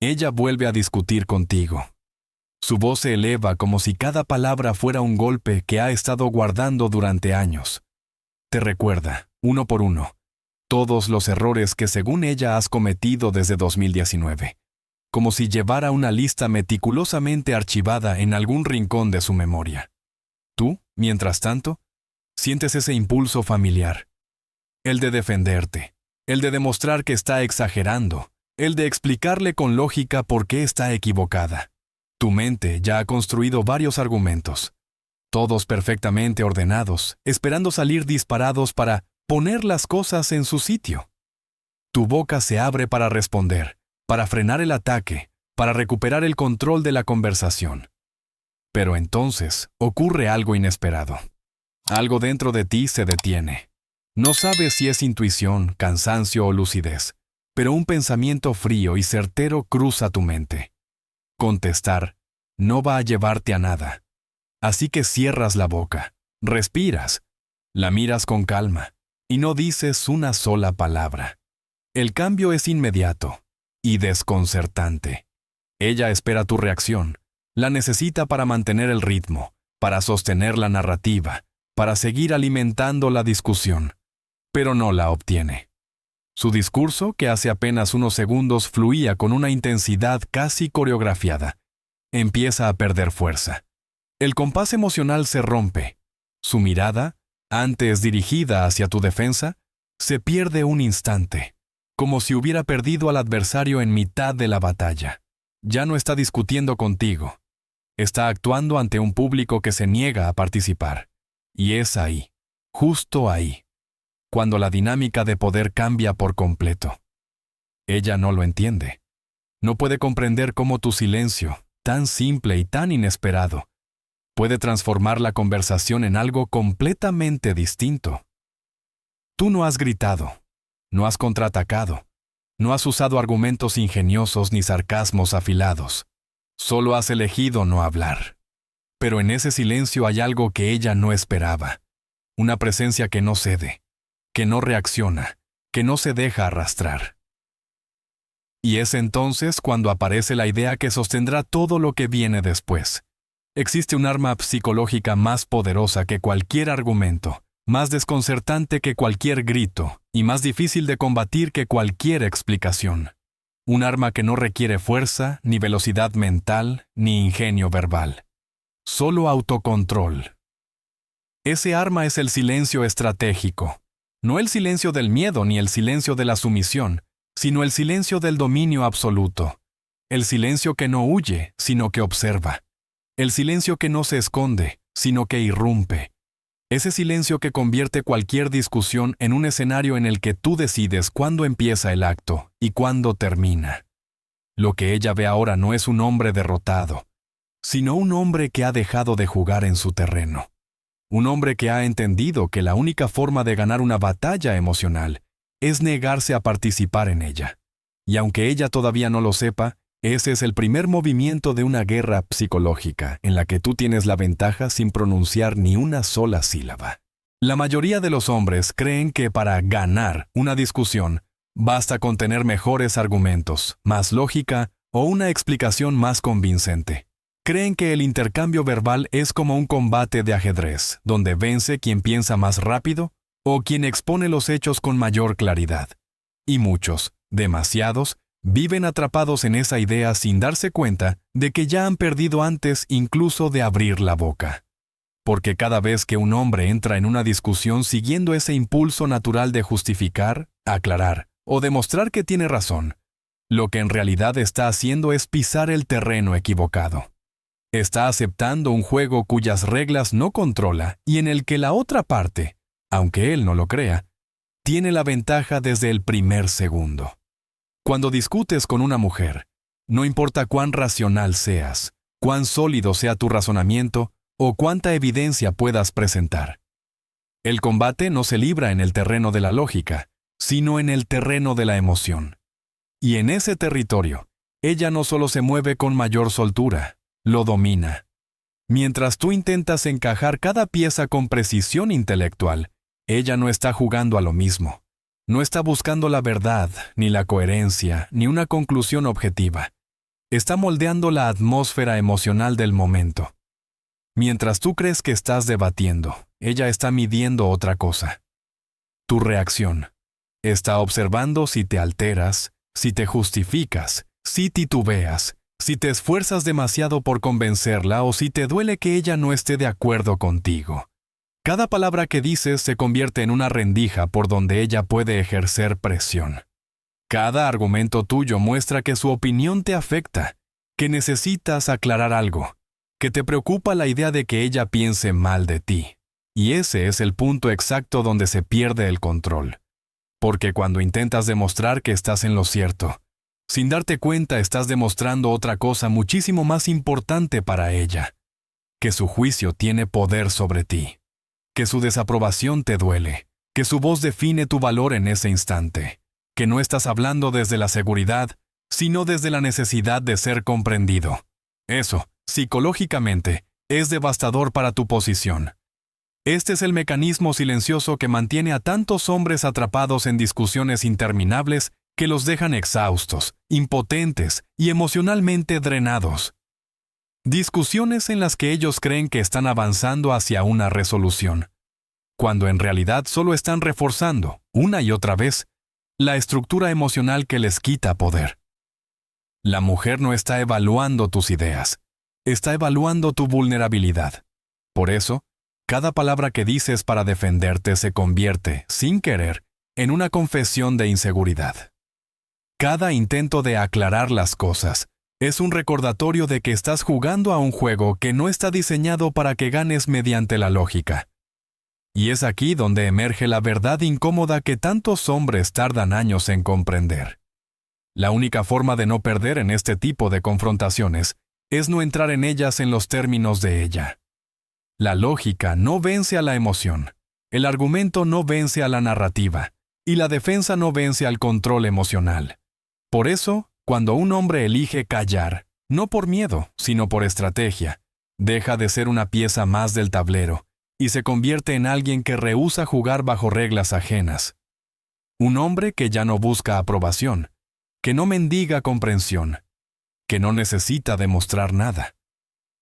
Ella vuelve a discutir contigo. Su voz se eleva como si cada palabra fuera un golpe que ha estado guardando durante años. Te recuerda, uno por uno, todos los errores que según ella has cometido desde 2019, como si llevara una lista meticulosamente archivada en algún rincón de su memoria. Tú, mientras tanto, sientes ese impulso familiar, el de defenderte, el de demostrar que está exagerando, el de explicarle con lógica por qué está equivocada. Tu mente ya ha construido varios argumentos, todos perfectamente ordenados, esperando salir disparados para poner las cosas en su sitio. Tu boca se abre para responder, para frenar el ataque, para recuperar el control de la conversación. Pero entonces ocurre algo inesperado. Algo dentro de ti se detiene. No sabes si es intuición, cansancio o lucidez, pero un pensamiento frío y certero cruza tu mente. Contestar no va a llevarte a nada. Así que cierras la boca, respiras, la miras con calma y no dices una sola palabra. El cambio es inmediato y desconcertante. Ella espera tu reacción, la necesita para mantener el ritmo, para sostener la narrativa, para seguir alimentando la discusión, pero no la obtiene. Su discurso, que hace apenas unos segundos fluía con una intensidad casi coreografiada, empieza a perder fuerza. El compás emocional se rompe. Su mirada, antes dirigida hacia tu defensa, se pierde un instante, como si hubiera perdido al adversario en mitad de la batalla. Ya no está discutiendo contigo. Está actuando ante un público que se niega a participar. Y es ahí, justo ahí, cuando la dinámica de poder cambia por completo. Ella no lo entiende. No puede comprender cómo tu silencio, tan simple y tan inesperado, puede transformar la conversación en algo completamente distinto. Tú no has gritado, no has contraatacado, no has usado argumentos ingeniosos ni sarcasmos afilados. Solo has elegido no hablar. Pero en ese silencio hay algo que ella no esperaba. Una presencia que no cede, que no reacciona, que no se deja arrastrar. Y es entonces cuando aparece la idea que sostendrá todo lo que viene después. Existe un arma psicológica más poderosa que cualquier argumento, más desconcertante que cualquier grito y más difícil de combatir que cualquier explicación. Un arma que no requiere fuerza, ni velocidad mental, ni ingenio verbal. Solo autocontrol. Ese arma es el silencio estratégico. No el silencio del miedo ni el silencio de la sumisión, sino el silencio del dominio absoluto. El silencio que no huye, sino que observa. El silencio que no se esconde, sino que irrumpe. Ese silencio que convierte cualquier discusión en un escenario en el que tú decides cuándo empieza el acto y cuándo termina. Lo que ella ve ahora no es un hombre derrotado, sino un hombre que ha dejado de jugar en su terreno. Un hombre que ha entendido que la única forma de ganar una batalla emocional es negarse a participar en ella. Y aunque ella todavía no lo sepa, ese es el primer movimiento de una guerra psicológica en la que tú tienes la ventaja sin pronunciar ni una sola sílaba. La mayoría de los hombres creen que para ganar una discusión basta con tener mejores argumentos, más lógica o una explicación más convincente. Creen que el intercambio verbal es como un combate de ajedrez, donde vence quien piensa más rápido o quien expone los hechos con mayor claridad. Y muchos, demasiados, viven atrapados en esa idea sin darse cuenta de que ya han perdido antes incluso de abrir la boca. Porque cada vez que un hombre entra en una discusión siguiendo ese impulso natural de justificar, aclarar o demostrar que tiene razón, lo que en realidad está haciendo es pisar el terreno equivocado. Está aceptando un juego cuyas reglas no controla y en el que la otra parte, aunque él no lo crea, tiene la ventaja desde el primer segundo. Cuando discutes con una mujer, no importa cuán racional seas, cuán sólido sea tu razonamiento o cuánta evidencia puedas presentar. El combate no se libra en el terreno de la lógica, sino en el terreno de la emoción. Y en ese territorio, ella no solo se mueve con mayor soltura, lo domina. Mientras tú intentas encajar cada pieza con precisión intelectual, ella no está jugando a lo mismo. No está buscando la verdad, ni la coherencia, ni una conclusión objetiva. está moldeando la atmósfera emocional del momento. Mientras tú crees que estás debatiendo, ella está midiendo otra cosa. Tu reacción. Está observando si te alteras, si te justificas, si titubeas, si te esfuerzas demasiado por convencerla o si te duele que ella no esté de acuerdo contigo. Cada palabra que dices se convierte en una rendija por donde ella puede ejercer presión. Cada argumento tuyo muestra que su opinión te afecta, que necesitas aclarar algo, que te preocupa la idea de que ella piense mal de ti. Y ese es el punto exacto donde se pierde el control. Porque cuando intentas demostrar que estás en lo cierto, sin darte cuenta estás demostrando otra cosa muchísimo más importante para ella, que su juicio tiene poder sobre ti, que su desaprobación te duele, que su voz define tu valor en ese instante, que no estás hablando desde la seguridad, sino desde la necesidad de ser comprendido. Eso, psicológicamente, es devastador para tu posición. Este es el mecanismo silencioso que mantiene a tantos hombres atrapados en discusiones interminables que los dejan exhaustos, impotentes y emocionalmente drenados. Discusiones en las que ellos creen que están avanzando hacia una resolución, cuando en realidad solo están reforzando, una y otra vez, la estructura emocional que les quita poder. La mujer no está evaluando tus ideas, está evaluando tu vulnerabilidad. Por eso, cada palabra que dices para defenderte se convierte, sin querer, en una confesión de inseguridad. Cada intento de aclarar las cosas es un recordatorio de que estás jugando a un juego que no está diseñado para que ganes mediante la lógica. Y es aquí donde emerge la verdad incómoda que tantos hombres tardan años en comprender. La única forma de no perder en este tipo de confrontaciones es no entrar en ellas en los términos de ella. La lógica no vence a la emoción, el argumento no vence a la narrativa, y la defensa no vence al control emocional. Por eso, cuando un hombre elige callar, no por miedo, sino por estrategia, deja de ser una pieza más del tablero y se convierte en alguien que rehúsa jugar bajo reglas ajenas. Un hombre que ya no busca aprobación, que no mendiga comprensión, que no necesita demostrar nada.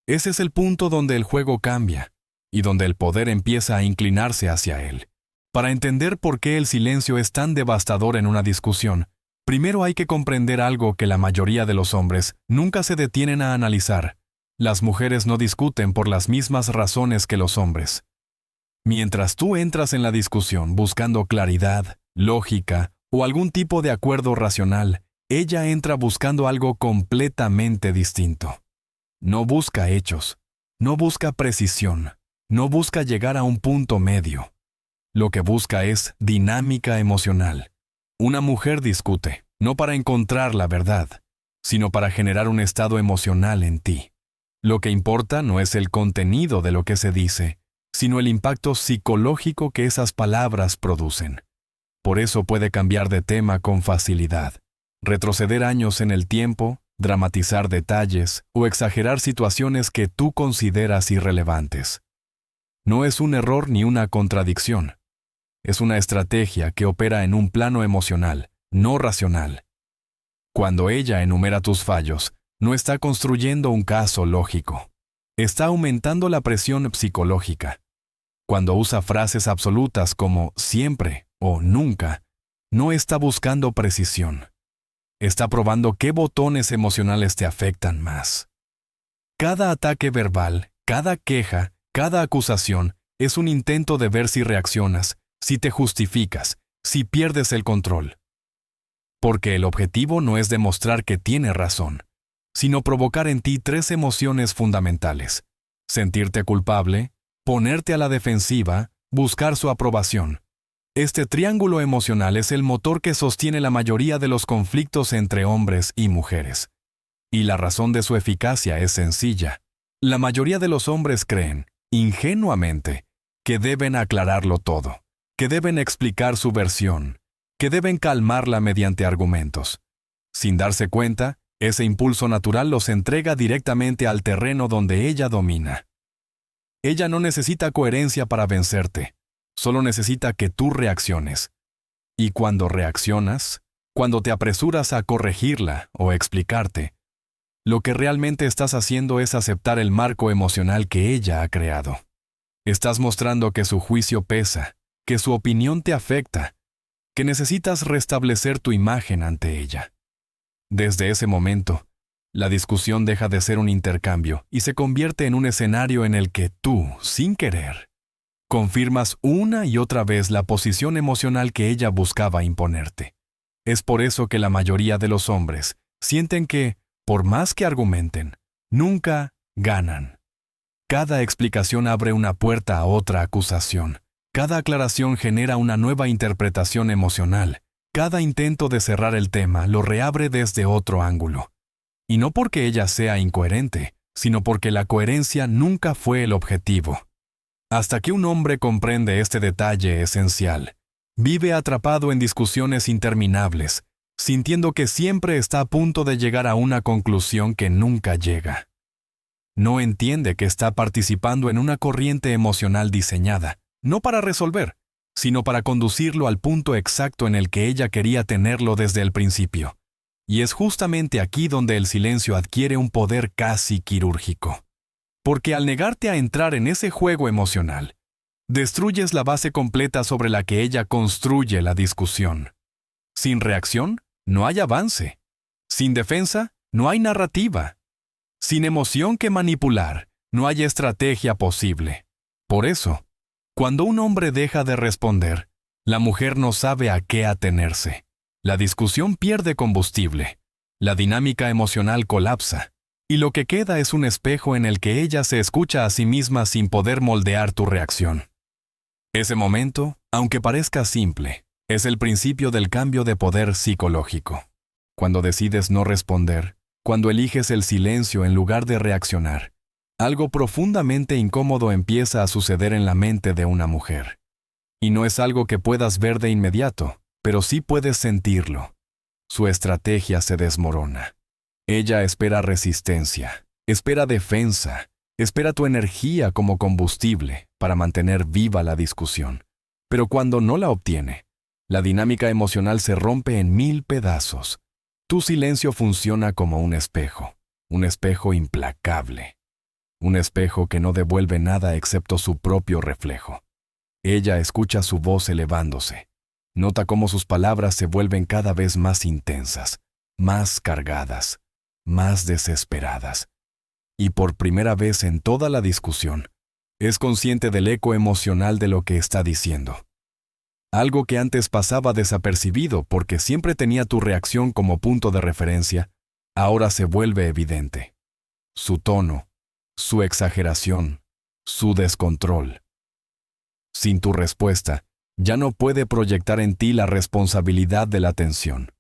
Ese es el punto donde el juego cambia y donde el poder empieza a inclinarse hacia él. Para entender por qué el silencio es tan devastador en una discusión, primero hay que comprender algo que la mayoría de los hombres nunca se detienen a analizar. Las mujeres no discuten por las mismas razones que los hombres. Mientras tú entras en la discusión buscando claridad, lógica o algún tipo de acuerdo racional, ella entra buscando algo completamente distinto. No busca hechos, no busca precisión, no busca llegar a un punto medio. Lo que busca es dinámica emocional. Una mujer discute, no para encontrar la verdad, sino para generar un estado emocional en ti. Lo que importa no es el contenido de lo que se dice, sino el impacto psicológico que esas palabras producen. Por eso puede cambiar de tema con facilidad, retroceder años en el tiempo, dramatizar detalles o exagerar situaciones que tú consideras irrelevantes. No es un error ni una contradicción. Es una estrategia que opera en un plano emocional, no racional. Cuando ella enumera tus fallos, no está construyendo un caso lógico. Está aumentando la presión psicológica. Cuando usa frases absolutas como siempre o nunca, no está buscando precisión. Está probando qué botones emocionales te afectan más. Cada ataque verbal, cada queja, cada acusación es un intento de ver si reaccionas, si te justificas, si pierdes el control. Porque el objetivo no es demostrar que tiene razón, sino provocar en ti tres emociones fundamentales: sentirte culpable, ponerte a la defensiva, buscar su aprobación. Este triángulo emocional es el motor que sostiene la mayoría de los conflictos entre hombres y mujeres. Y la razón de su eficacia es sencilla. La mayoría de los hombres creen, ingenuamente, que deben aclararlo todo, que deben explicar su versión, que deben calmarla mediante argumentos. Sin darse cuenta, ese impulso natural los entrega directamente al terreno donde ella domina. Ella no necesita coherencia para vencerte, solo necesita que tú reacciones. Y cuando reaccionas, cuando te apresuras a corregirla o explicarte, lo que realmente estás haciendo es aceptar el marco emocional que ella ha creado. Estás mostrando que su juicio pesa, que su opinión te afecta, que necesitas restablecer tu imagen ante ella. Desde ese momento, la discusión deja de ser un intercambio y se convierte en un escenario en el que tú, sin querer, confirmas una y otra vez la posición emocional que ella buscaba imponerte. Es por eso que la mayoría de los hombres sienten que, por más que argumenten, nunca ganan. Cada explicación abre una puerta a otra acusación. Cada aclaración genera una nueva interpretación emocional. Cada intento de cerrar el tema lo reabre desde otro ángulo. Y no porque ella sea incoherente, sino porque la coherencia nunca fue el objetivo. Hasta que un hombre comprende este detalle esencial, vive atrapado en discusiones interminables, sintiendo que siempre está a punto de llegar a una conclusión que nunca llega. No entiende que está participando en una corriente emocional diseñada, no para resolver, sino para conducirlo al punto exacto en el que ella quería tenerlo desde el principio. Y es justamente aquí donde el silencio adquiere un poder casi quirúrgico. Porque al negarte a entrar en ese juego emocional, destruyes la base completa sobre la que ella construye la discusión. Sin reacción, no hay avance. Sin defensa, no hay narrativa. Sin emoción que manipular, no hay estrategia posible. Por eso, cuando un hombre deja de responder, la mujer no sabe a qué atenerse. La discusión pierde combustible, la dinámica emocional colapsa, y lo que queda es un espejo en el que ella se escucha a sí misma sin poder moldear tu reacción. Ese momento, aunque parezca simple, es el principio del cambio de poder psicológico. Cuando decides no responder, cuando eliges el silencio en lugar de reaccionar, algo profundamente incómodo empieza a suceder en la mente de una mujer. Y no es algo que puedas ver de inmediato, pero sí puedes sentirlo. Su estrategia se desmorona. Ella espera resistencia, espera defensa, espera tu energía como combustible para mantener viva la discusión. Pero cuando no la obtiene, la dinámica emocional se rompe en 1000 pedazos. Tu silencio funciona como un espejo implacable, un espejo que no devuelve nada excepto su propio reflejo. Ella escucha su voz elevándose. Nota cómo sus palabras se vuelven cada vez más intensas, más cargadas, más desesperadas. Y por primera vez en toda la discusión, es consciente del eco emocional de lo que está diciendo. Algo que antes pasaba desapercibido porque siempre tenía tu reacción como punto de referencia, ahora se vuelve evidente. Su tono, su exageración, su descontrol. Sin tu respuesta, ya no puede proyectar en ti la responsabilidad de la tensión.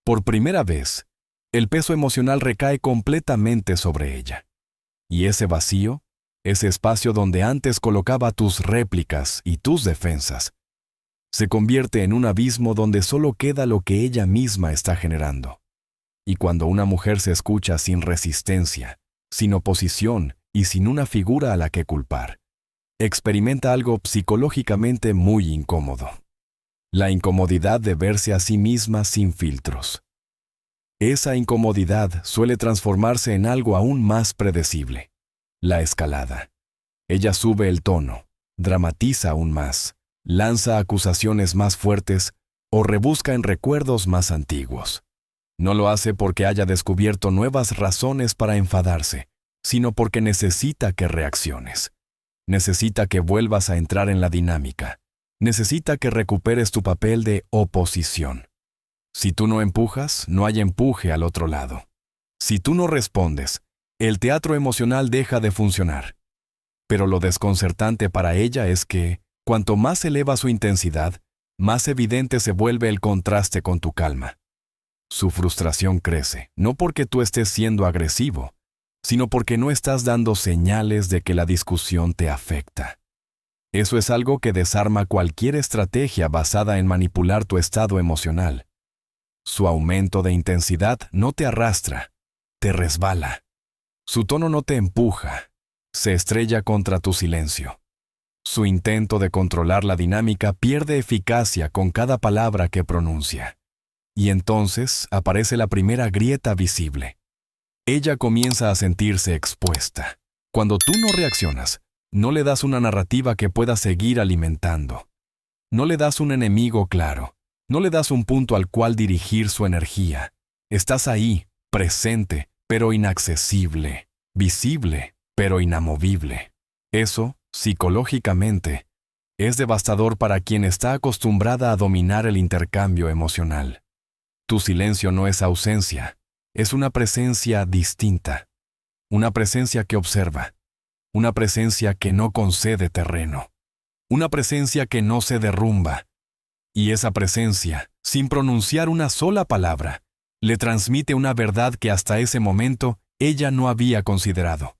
Por primera vez, el peso emocional recae completamente sobre ella. Y ese vacío, ese espacio donde antes colocaba tus réplicas y tus defensas, se convierte en un abismo donde solo queda lo que ella misma está generando. Y cuando una mujer se escucha sin resistencia, sin oposición y sin una figura a la que culpar, experimenta algo psicológicamente muy incómodo. La incomodidad de verse a sí misma sin filtros. Esa incomodidad suele transformarse en algo aún más predecible. La escalada. Ella sube el tono, dramatiza aún más, lanza acusaciones más fuertes o rebusca en recuerdos más antiguos. No lo hace porque haya descubierto nuevas razones para enfadarse, sino porque necesita que reacciones. Necesita que vuelvas a entrar en la dinámica. Necesita que recuperes tu papel de oposición. Si tú no empujas, no hay empuje al otro lado. Si tú no respondes, el teatro emocional deja de funcionar. Pero lo desconcertante para ella es que, cuanto más eleva su intensidad, más evidente se vuelve el contraste con tu calma. Su frustración crece, no porque tú estés siendo agresivo, sino porque no estás dando señales de que la discusión te afecta. Eso es algo que desarma cualquier estrategia basada en manipular tu estado emocional. Su aumento de intensidad no te arrastra, te resbala. Su tono no te empuja, se estrella contra tu silencio. Su intento de controlar la dinámica pierde eficacia con cada palabra que pronuncia. Y entonces aparece la primera grieta visible. ella comienza a sentirse expuesta. Cuando tú no reaccionas, no le das una narrativa que pueda seguir alimentando. No le das un enemigo claro. No le das un punto al cual dirigir su energía. Estás ahí, presente, pero inaccesible. Visible, pero inamovible. Eso, psicológicamente, es devastador para quien está acostumbrada a dominar el intercambio emocional. Tu silencio no es ausencia, es una presencia distinta. Una presencia que observa. Una presencia que no concede terreno. Una presencia que no se derrumba. Y esa presencia, sin pronunciar una sola palabra, le transmite una verdad que hasta ese momento ella no había considerado.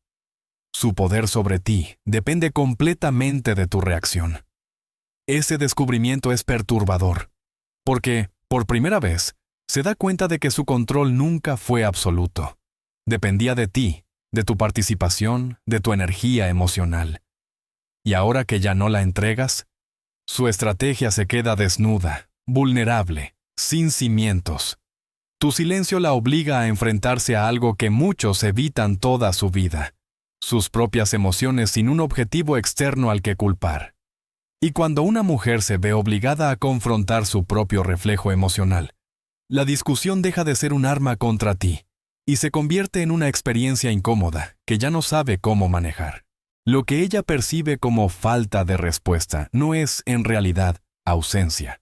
Su poder sobre ti depende completamente de tu reacción. Ese descubrimiento es perturbador, porque, por primera vez, se da cuenta de que su control nunca fue absoluto. Dependía de ti, de tu participación, de tu energía emocional. Y ahora que ya no la entregas, su estrategia se queda desnuda, vulnerable, sin cimientos. Tu silencio la obliga a enfrentarse a algo que muchos evitan toda su vida, sus propias emociones sin un objetivo externo al que culpar. Y cuando una mujer se ve obligada a confrontar su propio reflejo emocional, la discusión deja de ser un arma contra ti y se convierte en una experiencia incómoda que ya no sabe cómo manejar. Lo que ella percibe como falta de respuesta no es, en realidad, ausencia.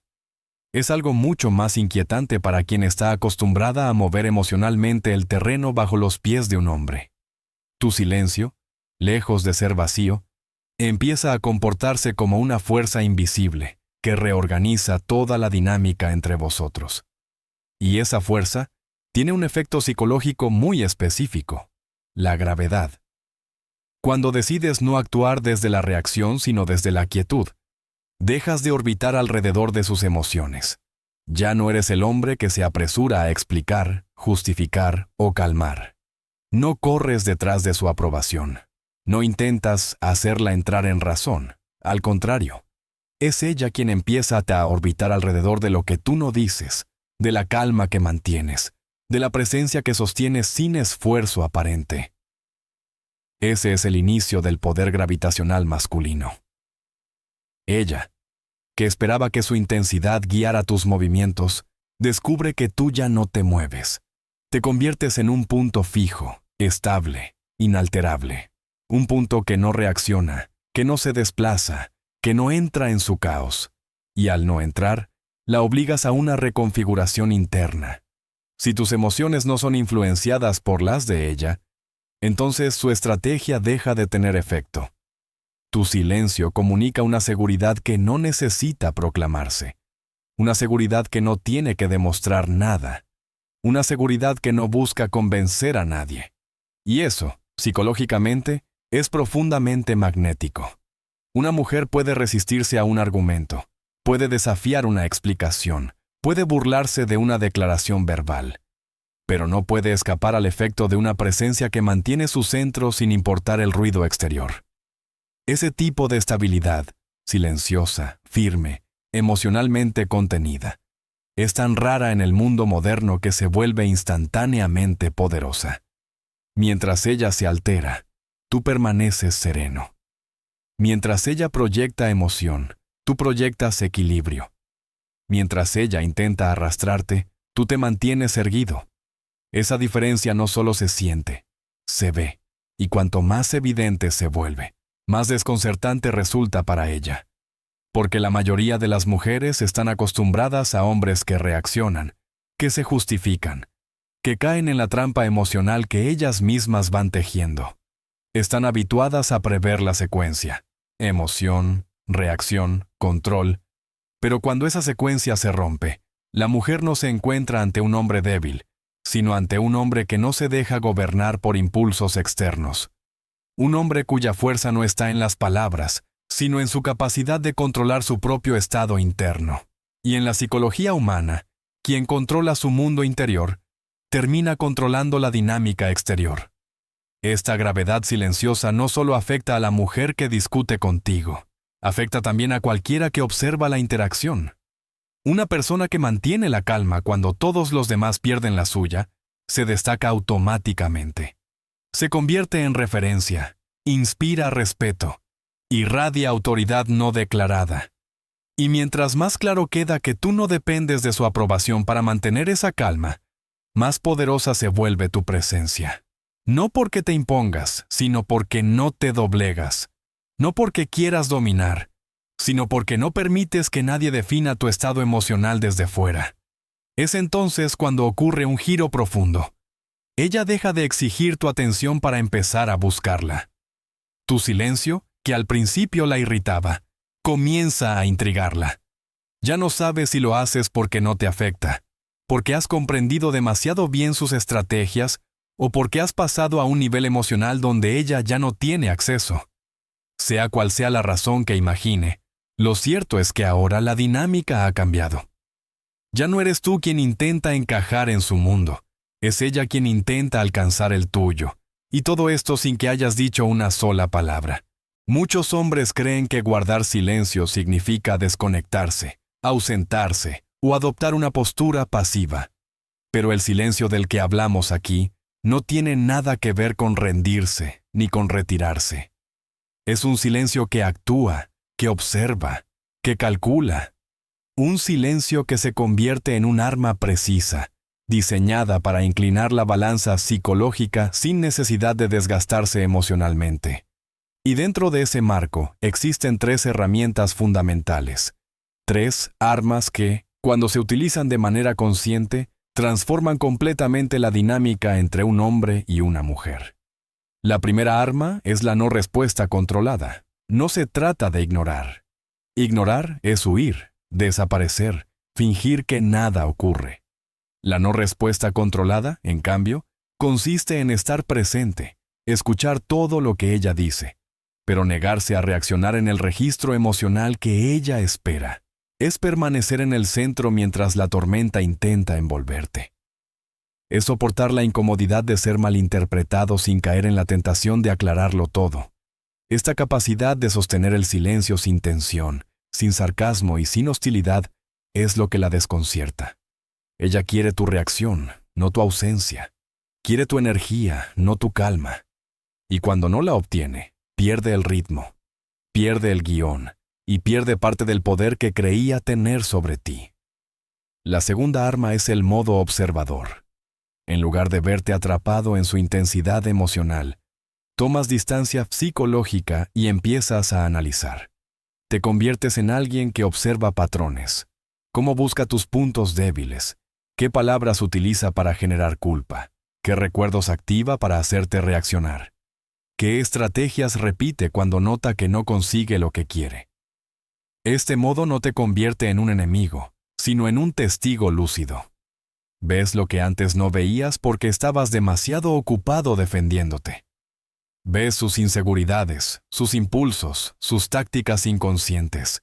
Es algo mucho más inquietante para quien está acostumbrada a mover emocionalmente el terreno bajo los pies de un hombre. Tu silencio, lejos de ser vacío, empieza a comportarse como una fuerza invisible que reorganiza toda la dinámica entre vosotros. Y esa fuerza tiene un efecto psicológico muy específico: la gravedad. Cuando decides no actuar desde la reacción sino desde la quietud, dejas de orbitar alrededor de sus emociones. Ya no eres el hombre que se apresura a explicar, justificar o calmar. No corres detrás de su aprobación. No intentas hacerla entrar en razón. Al contrario, es ella quien empieza a orbitar alrededor de lo que tú no dices, de la calma que mantienes, de la presencia que sostienes sin esfuerzo aparente. Ese es el inicio del poder gravitacional masculino. Ella, que esperaba que su intensidad guiara tus movimientos, descubre que tú ya no te mueves. Te conviertes en un punto fijo, estable, inalterable. Un punto que no reacciona, que no se desplaza, que no entra en su caos. Y al no entrar, la obligas a una reconfiguración interna. Si tus emociones no son influenciadas por las de ella, entonces su estrategia deja de tener efecto. Tu silencio comunica una seguridad que no necesita proclamarse. Una seguridad que no tiene que demostrar nada. Una seguridad que no busca convencer a nadie. Y eso, psicológicamente, es profundamente magnético. Una mujer puede resistirse a un argumento, puede desafiar una explicación, puede burlarse de una declaración verbal, pero no puede escapar al efecto de una presencia que mantiene su centro sin importar el ruido exterior. Ese tipo de estabilidad, silenciosa, firme, emocionalmente contenida, es tan rara en el mundo moderno que se vuelve instantáneamente poderosa. Mientras ella se altera, tú permaneces sereno. Mientras ella proyecta emoción, tú proyectas equilibrio. Mientras ella intenta arrastrarte, tú te mantienes erguido. Esa diferencia no solo se siente, se ve, y cuanto más evidente se vuelve, más desconcertante resulta para ella. Porque la mayoría de las mujeres están acostumbradas a hombres que reaccionan, que se justifican, que caen en la trampa emocional que ellas mismas van tejiendo. Están habituadas a prever la secuencia: emoción, reacción, control. Pero cuando esa secuencia se rompe, la mujer no se encuentra ante un hombre débil, sino ante un hombre que no se deja gobernar por impulsos externos. Un hombre cuya fuerza no está en las palabras, sino en su capacidad de controlar su propio estado interno. Y en la psicología humana, quien controla su mundo interior, termina controlando la dinámica exterior. Esta gravedad silenciosa no solo afecta a la mujer que discute contigo, afecta también a cualquiera que observa la interacción. Una persona que mantiene la calma cuando todos los demás pierden la suya, se destaca automáticamente. Se convierte en referencia, inspira respeto, irradia autoridad no declarada. Y mientras más claro queda que tú no dependes de su aprobación para mantener esa calma, más poderosa se vuelve tu presencia. No porque te impongas, sino porque no te doblegas. No porque quieras dominar, sino porque no permites que nadie defina tu estado emocional desde fuera. Es entonces cuando ocurre un giro profundo. Ella deja de exigir tu atención para empezar a buscarla. Tu silencio, que al principio la irritaba, comienza a intrigarla. Ya no sabes si lo haces porque no te afecta, porque has comprendido demasiado bien sus estrategias o porque has pasado a un nivel emocional donde ella ya no tiene acceso. Sea cual sea la razón que imagine, lo cierto es que ahora la dinámica ha cambiado. Ya no eres tú quien intenta encajar en su mundo, es ella quien intenta alcanzar el tuyo, y todo esto sin que hayas dicho una sola palabra. Muchos hombres creen que guardar silencio significa desconectarse, ausentarse o adoptar una postura pasiva. Pero el silencio del que hablamos aquí no tiene nada que ver con rendirse ni con retirarse. Es un silencio que actúa, que observa, que calcula. Un silencio que se convierte en un arma precisa, diseñada para inclinar la balanza psicológica sin necesidad de desgastarse emocionalmente. Y dentro de ese marco existen 3 herramientas fundamentales. 3 armas que, cuando se utilizan de manera consciente, transforman completamente la dinámica entre un hombre y una mujer. La primera arma es la no respuesta controlada. No se trata de ignorar. Ignorar es huir, desaparecer, fingir que nada ocurre. La no respuesta controlada, en cambio, consiste en estar presente, escuchar todo lo que ella dice, pero negarse a reaccionar en el registro emocional que ella espera. Es permanecer en el centro mientras la tormenta intenta envolverte. Es soportar la incomodidad de ser malinterpretado sin caer en la tentación de aclararlo todo. Esta capacidad de sostener el silencio sin tensión, sin sarcasmo y sin hostilidad es lo que la desconcierta. Ella quiere tu reacción, no tu ausencia. Quiere tu energía, no tu calma. Y cuando no la obtiene, pierde el ritmo, pierde el guión y pierde parte del poder que creía tener sobre ti. La segunda arma es el modo observador. En lugar de verte atrapado en su intensidad emocional, tomas distancia psicológica y empiezas a analizar. Te conviertes en alguien que observa patrones. Cómo busca tus puntos débiles. ¿Qué palabras utiliza para generar culpa? ¿Qué recuerdos activa para hacerte reaccionar? ¿Qué estrategias repite cuando nota que no consigue lo que quiere? Este modo no te convierte en un enemigo, sino en un testigo lúcido. Ves lo que antes no veías porque estabas demasiado ocupado defendiéndote. Ves sus inseguridades, sus impulsos, sus tácticas inconscientes.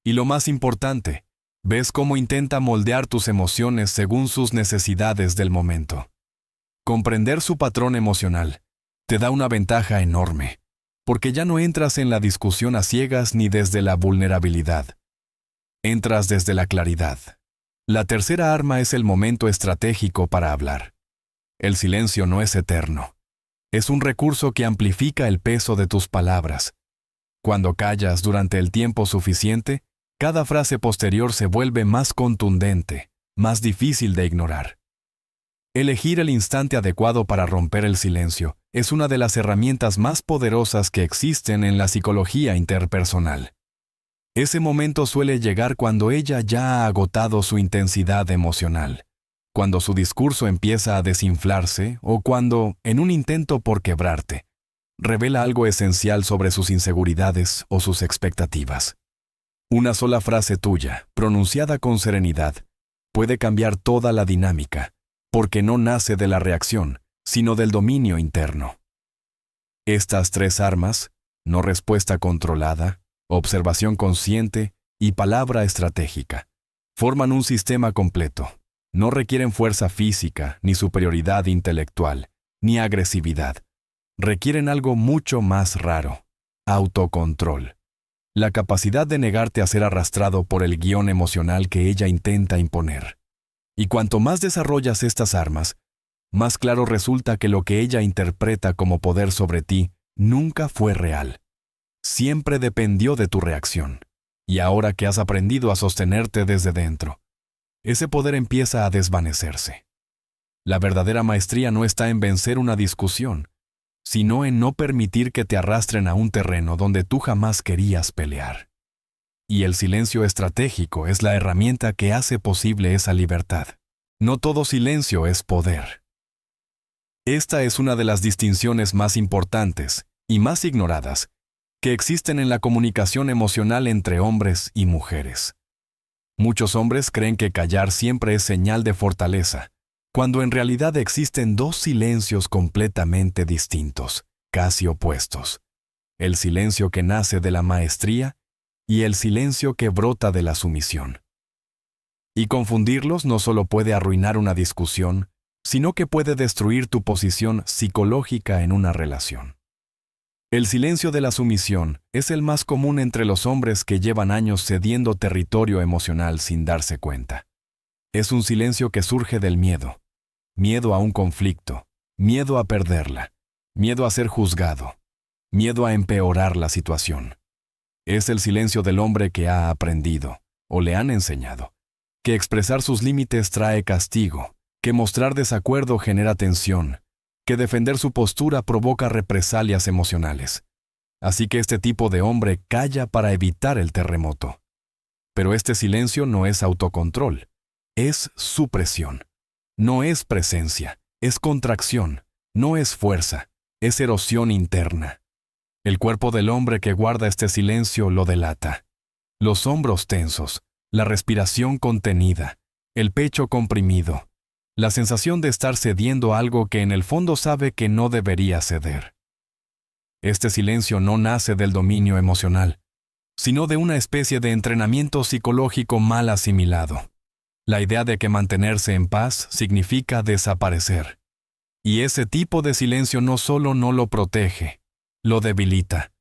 Y lo más importante, ves cómo intenta moldear tus emociones según sus necesidades del momento. Comprender su patrón emocional te da una ventaja enorme, porque ya no entras en la discusión a ciegas ni desde la vulnerabilidad. Entras desde la claridad. La tercera arma es el momento estratégico para hablar. El silencio no es eterno. Es un recurso que amplifica el peso de tus palabras. Cuando callas durante el tiempo suficiente, cada frase posterior se vuelve más contundente, más difícil de ignorar. Elegir el instante adecuado para romper el silencio es una de las herramientas más poderosas que existen en la psicología interpersonal. Ese momento suele llegar cuando ella ya ha agotado su intensidad emocional, cuando su discurso empieza a desinflarse o cuando, en un intento por quebrarte, revela algo esencial sobre sus inseguridades o sus expectativas. Una sola frase tuya, pronunciada con serenidad, puede cambiar toda la dinámica, porque no nace de la reacción, sino del dominio interno. Estas 3 armas, no respuesta controlada, observación consciente y palabra estratégica, forman un sistema completo. No requieren fuerza física, ni superioridad intelectual, ni agresividad. Requieren algo mucho más raro: autocontrol. La capacidad de negarte a ser arrastrado por el guión emocional que ella intenta imponer. Y cuanto más desarrollas estas armas, más claro resulta que lo que ella interpreta como poder sobre ti nunca fue real. Siempre dependió de tu reacción. Y ahora que has aprendido a sostenerte desde dentro, ese poder empieza a desvanecerse. La verdadera maestría no está en vencer una discusión, sino en no permitir que te arrastren a un terreno donde tú jamás querías pelear. Y el silencio estratégico es la herramienta que hace posible esa libertad. No todo silencio es poder. Esta es una de las distinciones más importantes y más ignoradas que existen en la comunicación emocional entre hombres y mujeres. Muchos hombres creen que callar siempre es señal de fortaleza, cuando en realidad existen dos silencios completamente distintos, casi opuestos. El silencio que nace de la maestría y el silencio que brota de la sumisión. Y confundirlos no solo puede arruinar una discusión, sino que puede destruir tu posición psicológica en una relación. El silencio de la sumisión es el más común entre los hombres que llevan años cediendo territorio emocional sin darse cuenta. Es un silencio que surge del miedo. Miedo a un conflicto, miedo a perderla, miedo a ser juzgado, miedo a empeorar la situación. Es el silencio del hombre que ha aprendido, o le han enseñado, que expresar sus límites trae castigo, que mostrar desacuerdo genera tensión, que defender su postura provoca represalias emocionales. Así que este tipo de hombre calla para evitar el terremoto. Pero este silencio no es autocontrol, es supresión. No es presencia, es contracción, no es fuerza, es erosión interna. El cuerpo del hombre que guarda este silencio lo delata. Los hombros tensos, la respiración contenida, el pecho comprimido, la sensación de estar cediendo algo que en el fondo sabe que no debería ceder. Este silencio no nace del dominio emocional, sino de una especie de entrenamiento psicológico mal asimilado. La idea de que mantenerse en paz significa desaparecer. Y ese tipo de silencio no solo no lo protege, lo debilita.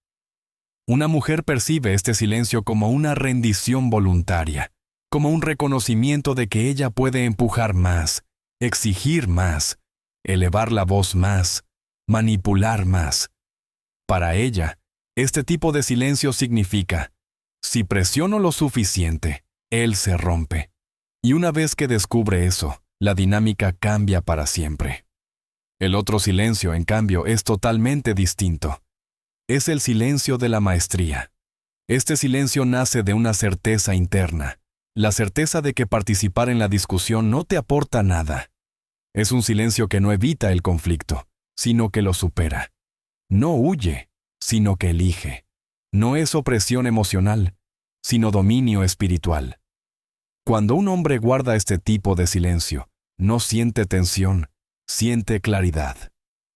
Una mujer percibe este silencio como una rendición voluntaria, como un reconocimiento de que ella puede empujar más, exigir más, elevar la voz más, manipular más. Para ella, este tipo de silencio significa, si presiono lo suficiente, él se rompe. Y una vez que descubre eso, la dinámica cambia para siempre. El otro silencio, en cambio, es totalmente distinto. Es el silencio de la maestría. Este silencio nace de una certeza interna, la certeza de que participar en la discusión no te aporta nada. Es un silencio que no evita el conflicto, sino que lo supera. No huye, sino que elige. No es opresión emocional, sino dominio espiritual. Cuando un hombre guarda este tipo de silencio, no siente tensión, siente claridad.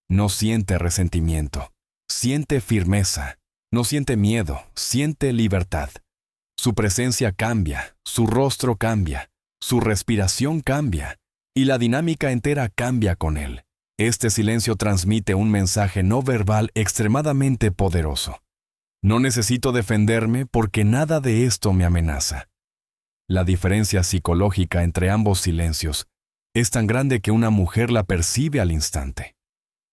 No siente resentimiento, siente firmeza. No siente miedo, siente libertad. Su presencia cambia, su rostro cambia, su respiración cambia, y la dinámica entera cambia con él. Este silencio transmite un mensaje no verbal extremadamente poderoso. No necesito defenderme porque nada de esto me amenaza. La diferencia psicológica entre ambos silencios es tan grande que una mujer la percibe al instante.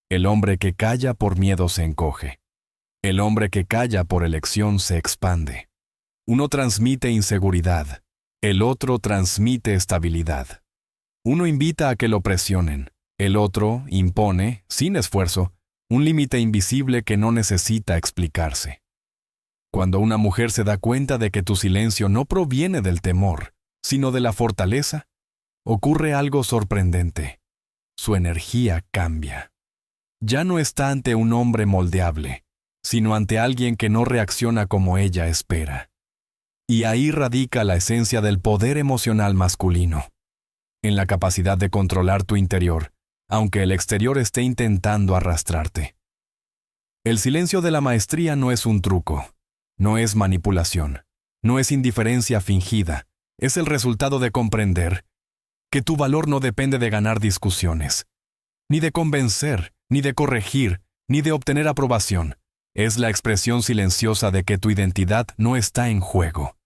El hombre que calla por miedo se encoge. El hombre que calla por elección se expande. Uno transmite inseguridad, el otro transmite estabilidad. Uno invita a que lo presionen, el otro impone, sin esfuerzo, un límite invisible que no necesita explicarse. Cuando una mujer se da cuenta de que tu silencio no proviene del temor, sino de la fortaleza, ocurre algo sorprendente. Su energía cambia. Ya no está ante un hombre moldeable, sino ante alguien que no reacciona como ella espera. Y ahí radica la esencia del poder emocional masculino, en la capacidad de controlar tu interior, aunque el exterior esté intentando arrastrarte. El silencio de la maestría no es un truco, no es manipulación, no es indiferencia fingida, es el resultado de comprender que tu valor no depende de ganar discusiones, ni de convencer, ni de corregir, ni de obtener aprobación. Es la expresión silenciosa de que tu identidad no está en juego.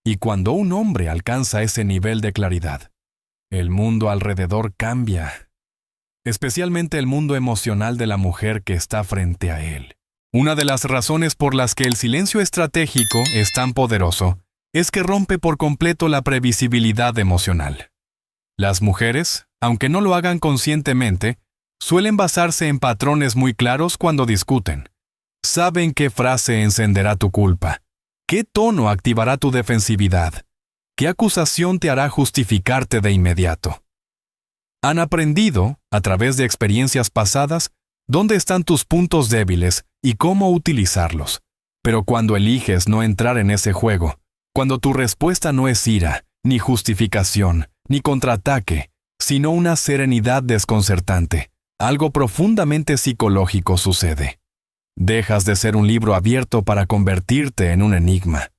Y cuando un hombre alcanza ese nivel de claridad, el mundo alrededor cambia. especialmente el mundo emocional de la mujer que está frente a él. Una de las razones por las que el silencio estratégico es tan poderoso es que rompe por completo la previsibilidad emocional. Las mujeres, aunque no lo hagan conscientemente, suelen basarse en patrones muy claros cuando discuten. Saben qué frase encenderá tu culpa, qué tono activará tu defensividad, qué acusación te hará justificarte de inmediato. Han aprendido, a través de experiencias pasadas, dónde están tus puntos débiles y cómo utilizarlos. Pero cuando eliges no entrar en ese juego, cuando tu respuesta no es ira, ni justificación, ni contraataque, sino una serenidad desconcertante, algo profundamente psicológico sucede. Dejas de ser un libro abierto para convertirte en un enigma.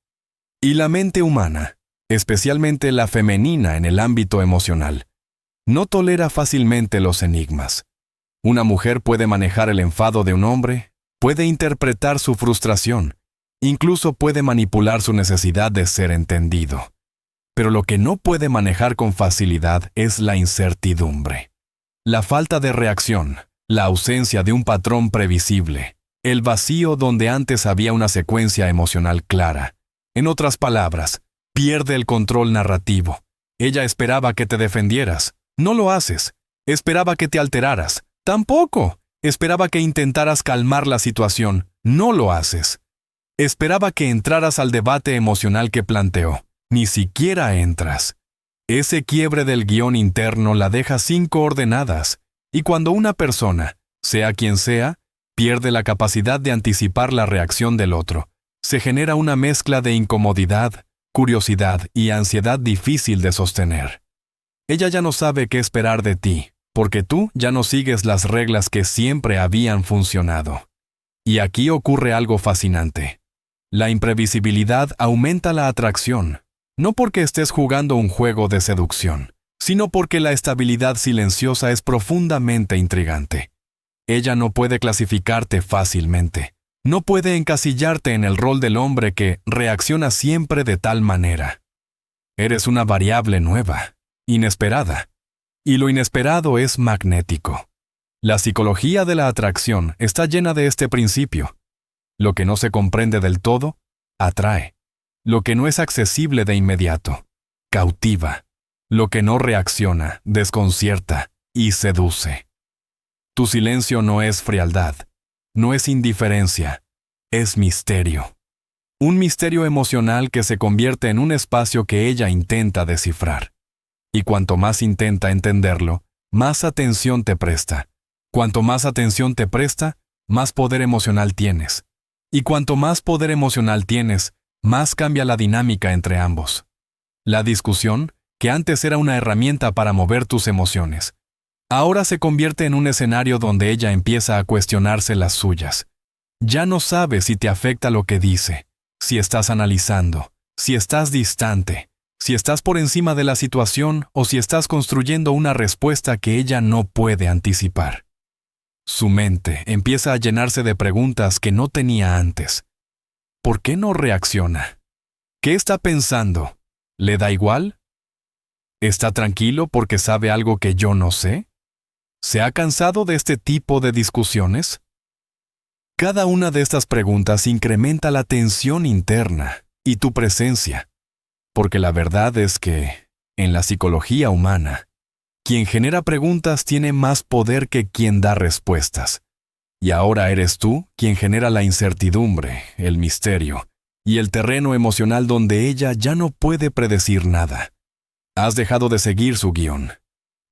Y la mente humana, especialmente la femenina en el ámbito emocional, no tolera fácilmente los enigmas. Una mujer puede manejar el enfado de un hombre, puede interpretar su frustración, incluso puede manipular su necesidad de ser entendido. Pero lo que no puede manejar con facilidad es la incertidumbre. La falta de reacción, la ausencia de un patrón previsible, el vacío donde antes había una secuencia emocional clara. En otras palabras, pierde el control narrativo. Ella esperaba que te defendieras. No lo haces. Esperaba que te alteraras. Tampoco. Esperaba que intentaras calmar la situación. No lo haces. Esperaba que entraras al debate emocional que planteó. Ni siquiera entras. Ese quiebre del guión interno la deja sin coordenadas, y cuando una persona, sea quien sea, pierde la capacidad de anticipar la reacción del otro, se genera una mezcla de incomodidad, curiosidad y ansiedad difícil de sostener. Ella ya no sabe qué esperar de ti, porque tú ya no sigues las reglas que siempre habían funcionado. Y aquí ocurre algo fascinante. La imprevisibilidad aumenta la atracción, no porque estés jugando un juego de seducción, sino porque la estabilidad silenciosa es profundamente intrigante. Ella no puede clasificarte fácilmente. No puede encasillarte en el rol del hombre que reacciona siempre de tal manera. Eres una variable nueva, inesperada. Y lo inesperado es magnético. La psicología de la atracción está llena de este principio. Lo que no se comprende del todo, atrae. Lo que no es accesible de inmediato, cautiva. Lo que no reacciona, desconcierta y seduce. Tu silencio no es frialdad, no es indiferencia, es misterio. Un misterio emocional que se convierte en un espacio que ella intenta descifrar. Y cuanto más intenta entenderlo, más atención te presta. Cuanto más atención te presta, más poder emocional tienes. Y cuanto más poder emocional tienes, más cambia la dinámica entre ambos. La discusión, que antes era una herramienta para mover tus emociones, ahora se convierte en un escenario donde ella empieza a cuestionarse las suyas. Ya no sabe si te afecta lo que dice, si estás analizando, si estás distante, si estás por encima de la situación o si estás construyendo una respuesta que ella no puede anticipar. Su mente empieza a llenarse de preguntas que no tenía antes. ¿Por qué no reacciona? ¿Qué está pensando? ¿Le da igual? ¿Está tranquilo porque sabe algo que yo no sé? ¿Se ha cansado de este tipo de discusiones? Cada una de estas preguntas incrementa la tensión interna y tu presencia, porque la verdad es que, en la psicología humana, quien genera preguntas tiene más poder que quien da respuestas. Y ahora eres tú quien genera la incertidumbre, el misterio, y el terreno emocional donde ella ya no puede predecir nada. Has dejado de seguir su guión,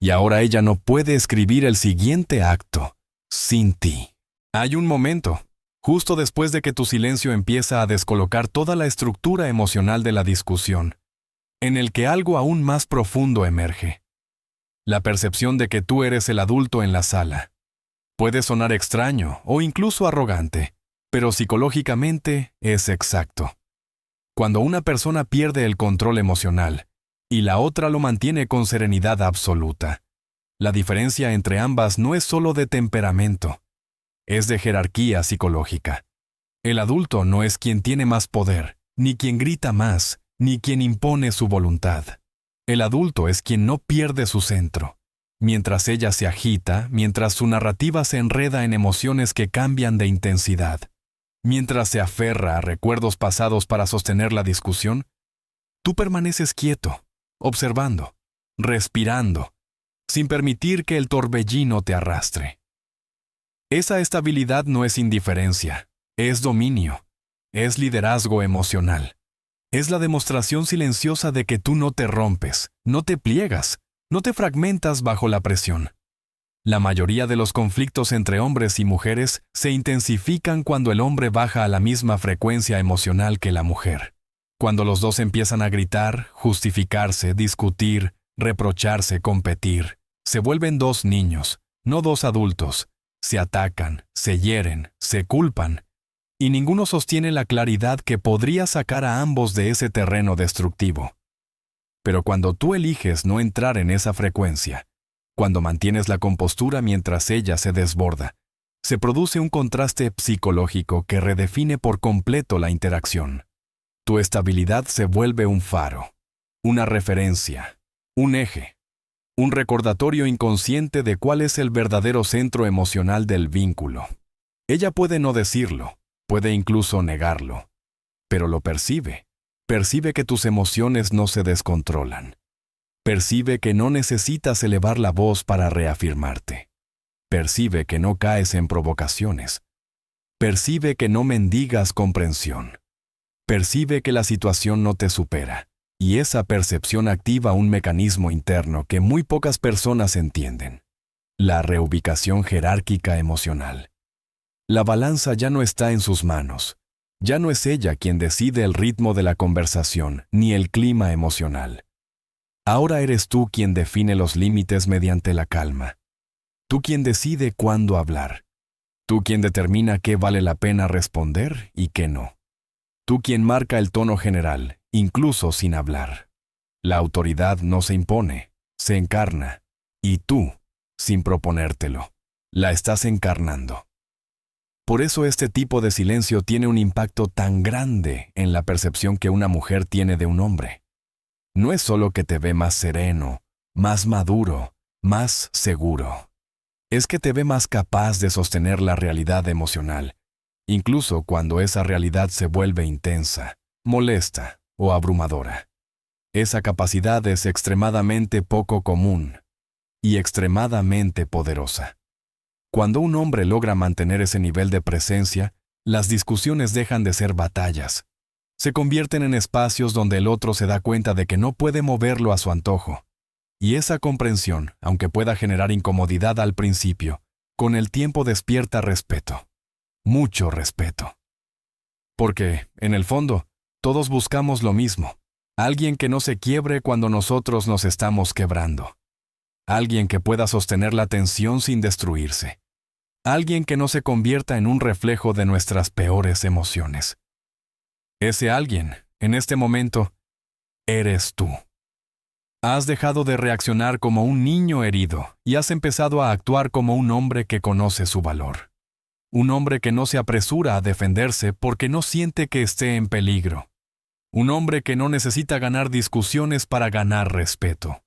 y ahora ella no puede escribir el siguiente acto sin ti. Hay un momento, justo después de que tu silencio empieza a descolocar toda la estructura emocional de la discusión, en el que algo aún más profundo emerge. La percepción de que tú eres el adulto en la sala. Puede sonar extraño o incluso arrogante, pero psicológicamente es exacto. Cuando una persona pierde el control emocional y la otra lo mantiene con serenidad absoluta, la diferencia entre ambas no es solo de temperamento, es de jerarquía psicológica. El adulto no es quien tiene más poder, ni quien grita más, ni quien impone su voluntad. El adulto es quien no pierde su centro. mientras ella se agita, mientras su narrativa se enreda en emociones que cambian de intensidad, mientras se aferra a recuerdos pasados para sostener la discusión, tú permaneces quieto, observando, respirando, sin permitir que el torbellino te arrastre. Esa estabilidad no es indiferencia, es dominio, es liderazgo emocional. Es la demostración silenciosa de que tú no te rompes, no te pliegas, no te fragmentas bajo la presión. La mayoría de los conflictos entre hombres y mujeres se intensifican cuando el hombre baja a la misma frecuencia emocional que la mujer. Cuando los dos empiezan a gritar, justificarse, discutir, reprocharse, competir. Se vuelven dos niños, no dos adultos. Se atacan, se hieren, se culpan. Y ninguno sostiene la claridad que podría sacar a ambos de ese terreno destructivo. Pero cuando tú eliges no entrar en esa frecuencia, cuando mantienes la compostura mientras ella se desborda, se produce un contraste psicológico que redefine por completo la interacción. Tu estabilidad se vuelve un faro, una referencia, un eje, un recordatorio inconsciente de cuál es el verdadero centro emocional del vínculo. Ella puede no decirlo, puede incluso negarlo, pero lo percibe. Percibe que tus emociones no se descontrolan. Percibe que no necesitas elevar la voz para reafirmarte. Percibe que no caes en provocaciones. Percibe que no mendigas comprensión. Percibe que la situación no te supera. Y esa percepción activa un mecanismo interno que muy pocas personas entienden. La reubicación jerárquica emocional. La balanza ya no está en sus manos. Ya no es ella quien decide el ritmo de la conversación, ni el clima emocional. Ahora eres tú quien define los límites mediante la calma. Tú quien decide cuándo hablar. Tú quien determina qué vale la pena responder y qué no. Tú quien marca el tono general, incluso sin hablar. La autoridad no se impone, se encarna. Y tú, sin proponértelo, la estás encarnando. Por eso este tipo de silencio tiene un impacto tan grande en la percepción que una mujer tiene de un hombre. No es solo que te ve más sereno, más maduro, más seguro. Es que te ve más capaz de sostener la realidad emocional, incluso cuando esa realidad se vuelve intensa, molesta o abrumadora. Esa capacidad es extremadamente poco común y extremadamente poderosa. Cuando un hombre logra mantener ese nivel de presencia, las discusiones dejan de ser batallas. Se convierten en espacios donde el otro se da cuenta de que no puede moverlo a su antojo. Y esa comprensión, aunque pueda generar incomodidad al principio, con el tiempo despierta respeto. Mucho respeto. Porque, en el fondo, todos buscamos lo mismo. Alguien que no se quiebre cuando nosotros nos estamos quebrando. Alguien que pueda sostener la tensión sin destruirse. Alguien que no se convierta en un reflejo de nuestras peores emociones. Ese alguien, en este momento, eres tú. Has dejado de reaccionar como un niño herido y has empezado a actuar como un hombre que conoce su valor. Un hombre que no se apresura a defenderse porque no siente que esté en peligro. Un hombre que no necesita ganar discusiones para ganar respeto.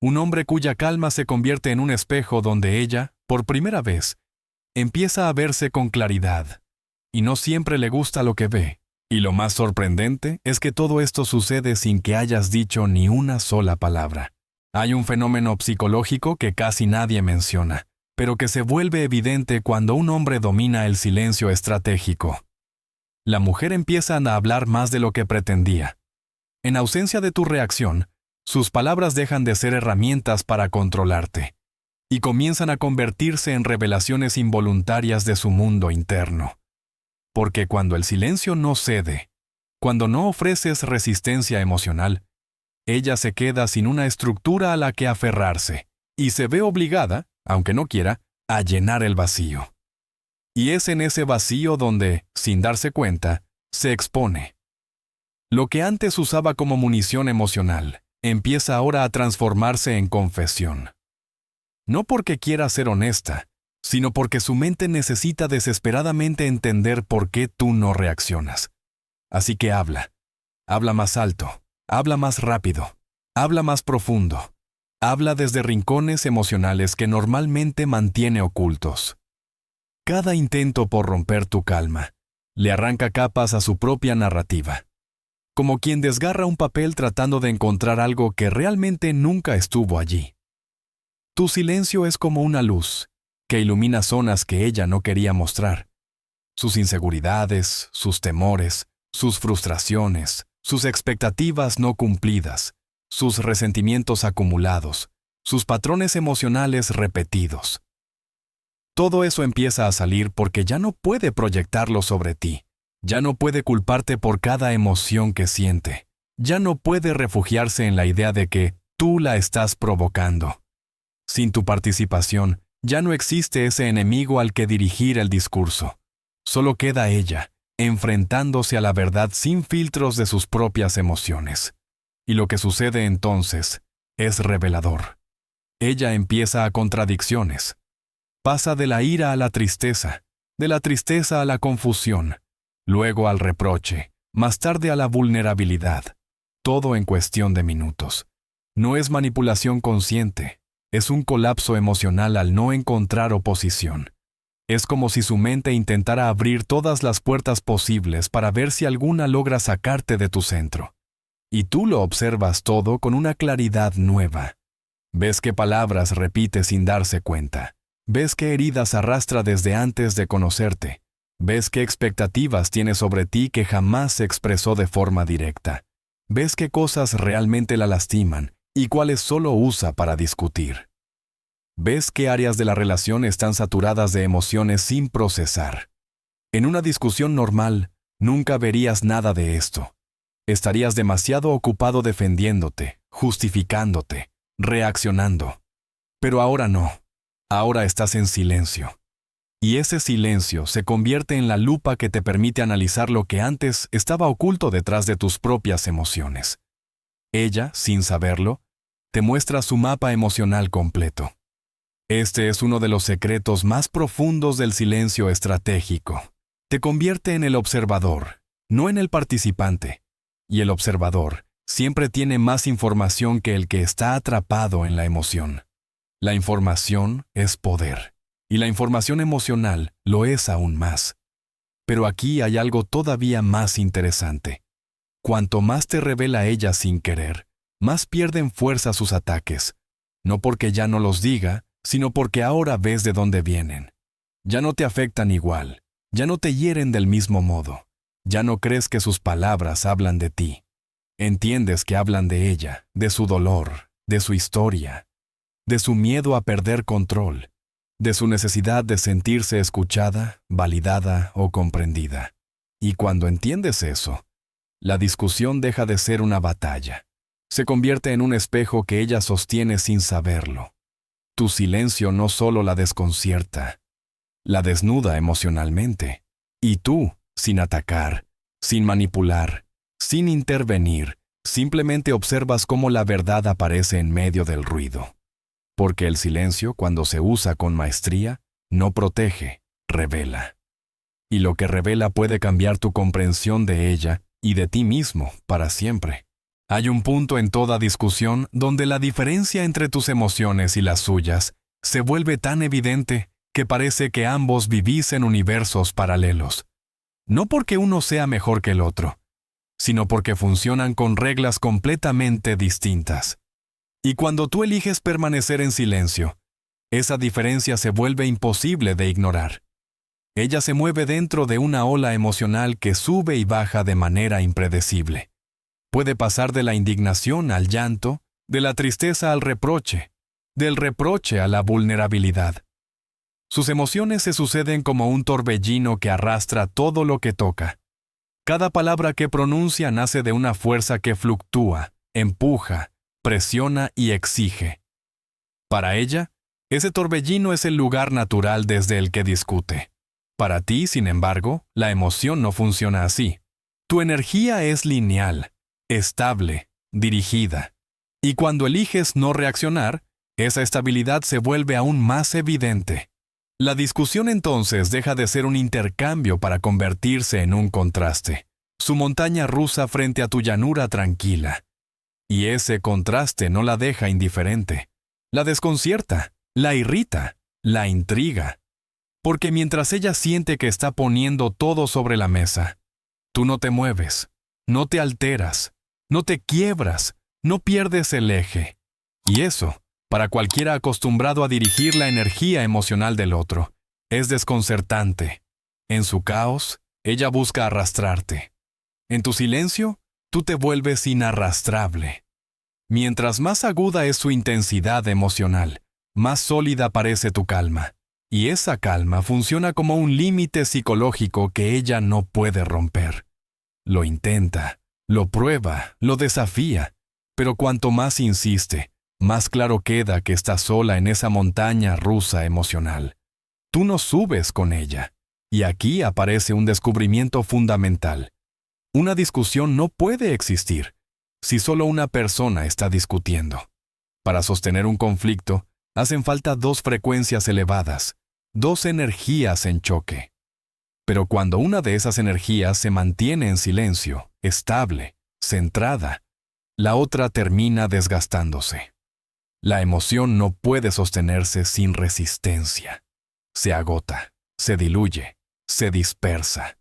Un hombre cuya calma se convierte en un espejo donde ella, por primera vez, empieza a verse con claridad. Y no siempre le gusta lo que ve. Y lo más sorprendente es que todo esto sucede sin que hayas dicho ni una sola palabra. Hay un fenómeno psicológico que casi nadie menciona, pero que se vuelve evidente cuando un hombre domina el silencio estratégico. La mujer empieza a hablar más de lo que pretendía. En ausencia de tu reacción, sus palabras dejan de ser herramientas para controlarte y comienzan a convertirse en revelaciones involuntarias de su mundo interno. Porque cuando el silencio no cede, cuando no ofreces resistencia emocional, ella se queda sin una estructura a la que aferrarse y se ve obligada, aunque no quiera, a llenar el vacío. Y es en ese vacío donde, sin darse cuenta, se expone. Lo que antes usaba como munición emocional, empieza ahora a transformarse en confesión. No porque quiera ser honesta, sino porque su mente necesita desesperadamente entender por qué tú no reaccionas. Así que habla. Habla más alto, habla más rápido, habla más profundo. Habla desde rincones emocionales que normalmente mantiene ocultos. Cada intento por romper tu calma le arranca capas a su propia narrativa, como quien desgarra un papel tratando de encontrar algo que realmente nunca estuvo allí. Tu silencio es como una luz que ilumina zonas que ella no quería mostrar. Sus inseguridades, sus temores, sus frustraciones, sus expectativas no cumplidas, sus resentimientos acumulados, sus patrones emocionales repetidos. Todo eso empieza a salir porque ya no puede proyectarlo sobre ti, ya no puede culparte por cada emoción que siente, ya no puede refugiarse en la idea de que tú la estás provocando. Sin tu participación, ya no existe ese enemigo al que dirigir el discurso. Solo queda ella, enfrentándose a la verdad sin filtros de sus propias emociones. Y lo que sucede entonces es revelador. Ella empieza a contradicciones. Pasa de la ira a la tristeza, de la tristeza a la confusión, luego al reproche, más tarde a la vulnerabilidad. Todo en cuestión de minutos. No es manipulación consciente, es un colapso emocional al no encontrar oposición. Es como si su mente intentara abrir todas las puertas posibles para ver si alguna logra sacarte de tu centro. Y tú lo observas todo con una claridad nueva. Ves qué palabras repite sin darse cuenta. Ves qué heridas arrastra desde antes de conocerte. Ves qué expectativas tiene sobre ti que jamás se expresó de forma directa. Ves qué cosas realmente la lastiman y cuáles solo usa para discutir. Ves qué áreas de la relación están saturadas de emociones sin procesar. En una discusión normal, nunca verías nada de esto. Estarías demasiado ocupado defendiéndote, justificándote, reaccionando. Pero ahora no. Ahora estás en silencio. Y ese silencio se convierte en la lupa que te permite analizar lo que antes estaba oculto detrás de tus propias emociones. Ella, sin saberlo, te muestra su mapa emocional completo. Este es uno de los secretos más profundos del silencio estratégico. Te convierte en el observador, no en el participante. Y el observador siempre tiene más información que el que está atrapado en la emoción. La información es poder, y la información emocional lo es aún más. Pero aquí hay algo todavía más interesante. Cuanto más te revela ella sin querer, más pierden fuerza sus ataques, no porque ya no los diga, sino porque ahora ves de dónde vienen. Ya no te afectan igual, ya no te hieren del mismo modo. Ya no crees que sus palabras hablan de ti. Entiendes que hablan de ella, de su dolor, de su historia, de su miedo a perder control, de su necesidad de sentirse escuchada, validada o comprendida. Y cuando entiendes eso, la discusión deja de ser una batalla. Se convierte en un espejo que ella sostiene sin saberlo. Tu silencio no solo la desconcierta, la desnuda emocionalmente. Y tú, sin atacar, sin manipular, sin intervenir, simplemente observas cómo la verdad aparece en medio del ruido. Porque el silencio, cuando se usa con maestría, no protege, revela. Y lo que revela puede cambiar tu comprensión de ella y de ti mismo para siempre. Hay un punto en toda discusión donde la diferencia entre tus emociones y las suyas se vuelve tan evidente que parece que ambos vivís en universos paralelos. No porque uno sea mejor que el otro, sino porque funcionan con reglas completamente distintas. Y cuando tú eliges permanecer en silencio, esa diferencia se vuelve imposible de ignorar. Ella se mueve dentro de una ola emocional que sube y baja de manera impredecible. Puede pasar de la indignación al llanto, de la tristeza al reproche, del reproche a la vulnerabilidad. Sus emociones se suceden como un torbellino que arrastra todo lo que toca. Cada palabra que pronuncia nace de una fuerza que fluctúa, empuja, presiona y exige. Para ella, ese torbellino es el lugar natural desde el que discute. Para ti, sin embargo, la emoción no funciona así. Tu energía es lineal, estable, dirigida. Y cuando eliges no reaccionar, esa estabilidad se vuelve aún más evidente. La discusión entonces deja de ser un intercambio para convertirse en un contraste. Su montaña rusa frente a tu llanura tranquila. Y ese contraste no la deja indiferente. La desconcierta, la irrita, la intriga. Porque mientras ella siente que está poniendo todo sobre la mesa, tú no te mueves, no te alteras, no te quiebras, no pierdes el eje. Y eso, para cualquiera acostumbrado a dirigir la energía emocional del otro, es desconcertante. En su caos, ella busca arrastrarte. En tu silencio, tú te vuelves inarrastrable. Mientras más aguda es su intensidad emocional, más sólida parece tu calma. Y esa calma funciona como un límite psicológico que ella no puede romper. Lo intenta, lo prueba, lo desafía, pero cuanto más insiste, más claro queda que está sola en esa montaña rusa emocional. Tú no subes con ella. Y aquí aparece un descubrimiento fundamental. Una discusión no puede existir si solo una persona está discutiendo. Para sostener un conflicto, hacen falta dos frecuencias elevadas, dos energías en choque. Pero cuando una de esas energías se mantiene en silencio, estable, centrada, la otra termina desgastándose. La emoción no puede sostenerse sin resistencia. Se agota, se diluye, se dispersa.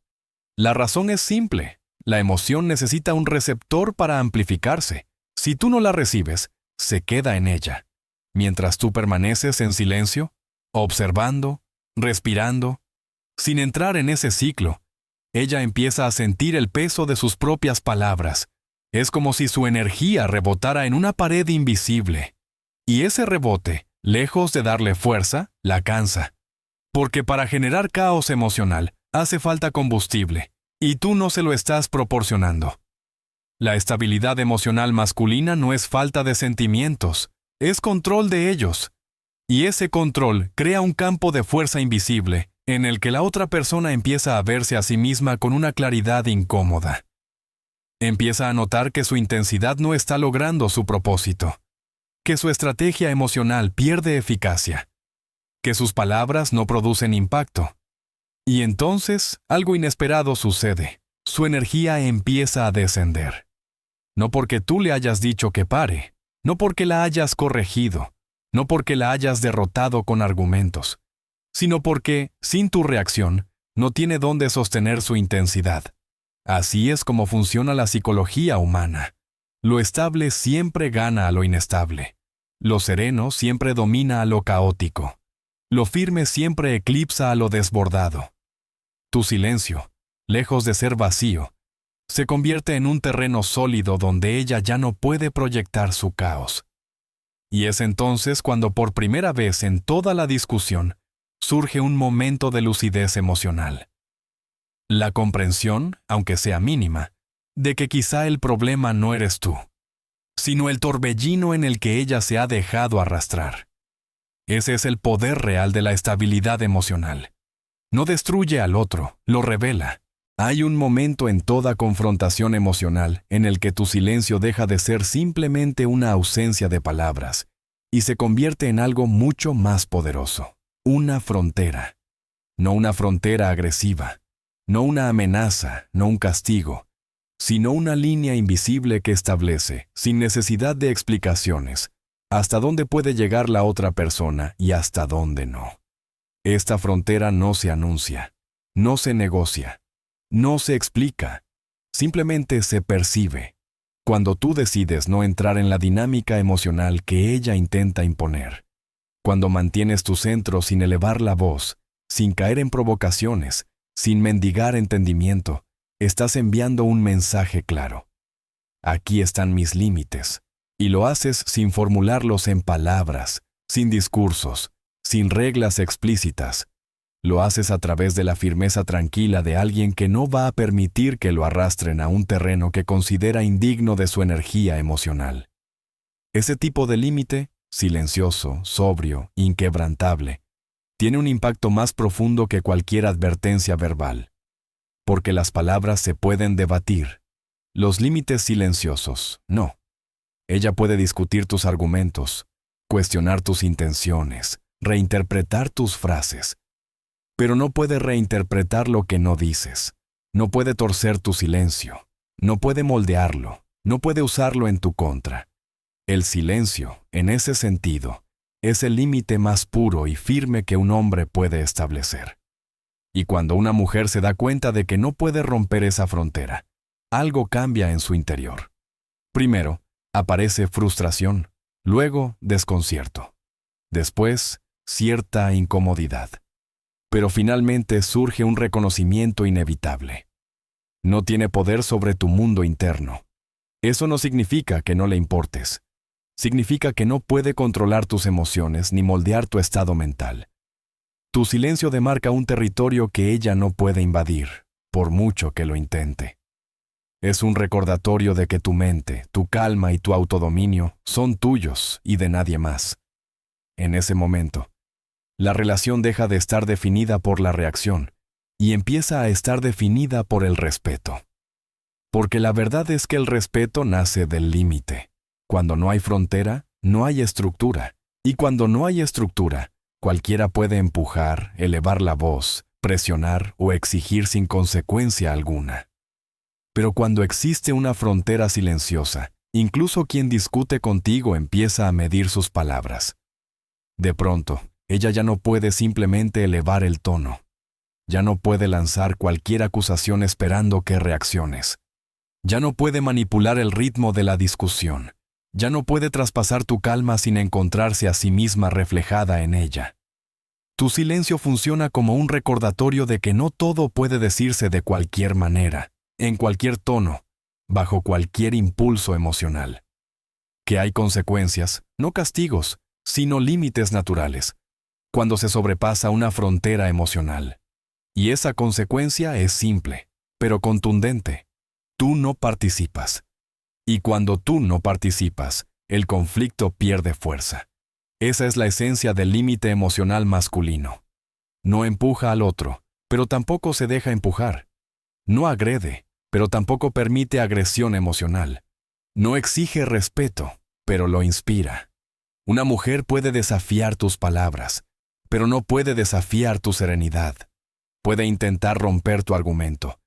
La razón es simple. La emoción necesita un receptor para amplificarse. Si tú no la recibes, se queda en ella. Mientras tú permaneces en silencio, observando, respirando, sin entrar en ese ciclo, ella empieza a sentir el peso de sus propias palabras. Es como si su energía rebotara en una pared invisible. Y ese rebote, lejos de darle fuerza, la cansa. Porque para generar caos emocional, hace falta combustible, y tú no se lo estás proporcionando. La estabilidad emocional masculina no es falta de sentimientos, es control de ellos. Y ese control crea un campo de fuerza invisible, en el que la otra persona empieza a verse a sí misma con una claridad incómoda. Empieza a notar que su intensidad no está logrando su propósito, que su estrategia emocional pierde eficacia, que sus palabras no producen impacto. Y entonces, algo inesperado sucede. Su energía empieza a descender. No porque tú le hayas dicho que pare, no porque la hayas corregido, no porque la hayas derrotado con argumentos, sino porque, sin tu reacción, no tiene dónde sostener su intensidad. Así es como funciona la psicología humana. Lo estable siempre gana a lo inestable. Lo sereno siempre domina a lo caótico. Lo firme siempre eclipsa a lo desbordado. Tu silencio, lejos de ser vacío, se convierte en un terreno sólido donde ella ya no puede proyectar su caos. Y es entonces cuando por primera vez en toda la discusión surge un momento de lucidez emocional. La comprensión, aunque sea mínima, de que quizá el problema no eres tú, sino el torbellino en el que ella se ha dejado arrastrar. Ese es el poder real de la estabilidad emocional. No destruye al otro, lo revela. Hay un momento en toda confrontación emocional en el que tu silencio deja de ser simplemente una ausencia de palabras y se convierte en algo mucho más poderoso. Una frontera. No una frontera agresiva, no una amenaza, no un castigo, sino una línea invisible que establece, sin necesidad de explicaciones, hasta dónde puede llegar la otra persona y hasta dónde no. Esta frontera no se anuncia, no se negocia, no se explica, simplemente se percibe, cuando tú decides no entrar en la dinámica emocional que ella intenta imponer. Cuando mantienes tu centro sin elevar la voz, sin caer en provocaciones, sin mendigar entendimiento, estás enviando un mensaje claro. Aquí están mis límites, y lo haces sin formularlos en palabras, sin discursos, sin reglas explícitas. Lo haces a través de la firmeza tranquila de alguien que no va a permitir que lo arrastren a un terreno que considera indigno de su energía emocional. Ese tipo de límite, silencioso, sobrio, inquebrantable, tiene un impacto más profundo que cualquier advertencia verbal. Porque las palabras se pueden debatir. Los límites silenciosos, no. Ella puede discutir tus argumentos, cuestionar tus intenciones, reinterpretar tus frases. Pero no puede reinterpretar lo que no dices. No puede torcer tu silencio. No puede moldearlo. no puede usarlo en tu contra. El silencio, en ese sentido, es el límite más puro y firme que un hombre puede establecer. Y cuando una mujer se da cuenta de que no puede romper esa frontera, algo cambia en su interior. Primero, aparece frustración, luego desconcierto. Después, cierta incomodidad. Pero finalmente surge un reconocimiento inevitable. No tiene poder sobre tu mundo interno. Eso no significa que no le importes. Significa que no puede controlar tus emociones ni moldear tu estado mental. Tu silencio demarca un territorio que ella no puede invadir, por mucho que lo intente. Es un recordatorio de que tu mente, tu calma y tu autodominio son tuyos y de nadie más. En ese momento, la relación deja de estar definida por la reacción y empieza a estar definida por el respeto. Porque la verdad es que el respeto nace del límite. Cuando no hay frontera, no hay estructura. Y cuando no hay estructura, cualquiera puede empujar, elevar la voz, presionar o exigir sin consecuencia alguna. Pero cuando existe una frontera silenciosa, incluso quien discute contigo empieza a medir sus palabras. De pronto, ella ya no puede simplemente elevar el tono. Ya no puede lanzar cualquier acusación esperando que reacciones. Ya no puede manipular el ritmo de la discusión. Ya no puede traspasar tu calma sin encontrarse a sí misma reflejada en ella. Tu silencio funciona como un recordatorio de que no todo puede decirse de cualquier manera, en cualquier tono, bajo cualquier impulso emocional. Que hay consecuencias, no castigos, sino límites naturales, cuando se sobrepasa una frontera emocional. Y esa consecuencia es simple, pero contundente. Tú no participas. Y cuando tú no participas, el conflicto pierde fuerza. Esa es la esencia del límite emocional masculino. No empuja al otro, pero tampoco se deja empujar. No agrede, pero tampoco permite agresión emocional. No exige respeto, pero lo inspira. Una mujer puede desafiar tus palabras, pero no puede desafiar tu serenidad. Puede intentar romper tu argumento,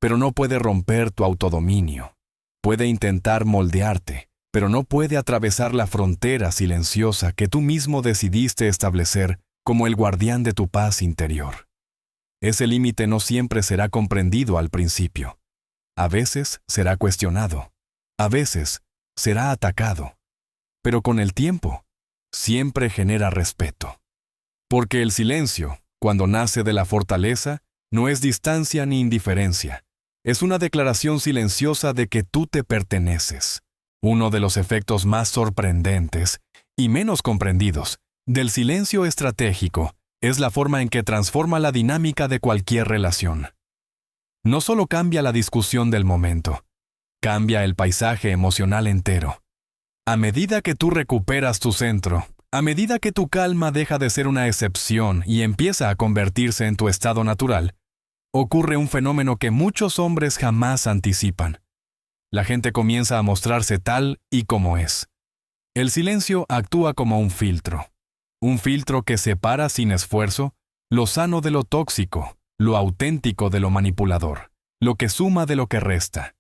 pero no puede romper tu autodominio. Puede intentar moldearte, pero no puede atravesar la frontera silenciosa que tú mismo decidiste establecer como el guardián de tu paz interior. Ese límite no siempre será comprendido al principio. A veces será cuestionado. A veces será atacado. Pero con el tiempo, siempre genera respeto. Porque el silencio, cuando nace de la fortaleza, no es distancia ni indiferencia. Es una declaración silenciosa de que tú te perteneces. Uno de los efectos más sorprendentes y menos comprendidos del silencio estratégico es la forma en que transforma la dinámica de cualquier relación. No solo cambia la discusión del momento, cambia el paisaje emocional entero. A medida que tú recuperas tu centro, a medida que tu calma deja de ser una excepción y empieza a convertirse en tu estado natural, ocurre un fenómeno que muchos hombres jamás anticipan. La gente comienza a mostrarse tal y como es. El silencio actúa como un filtro que separa sin esfuerzo lo sano de lo tóxico, lo auténtico de lo manipulador, lo que suma de lo que resta.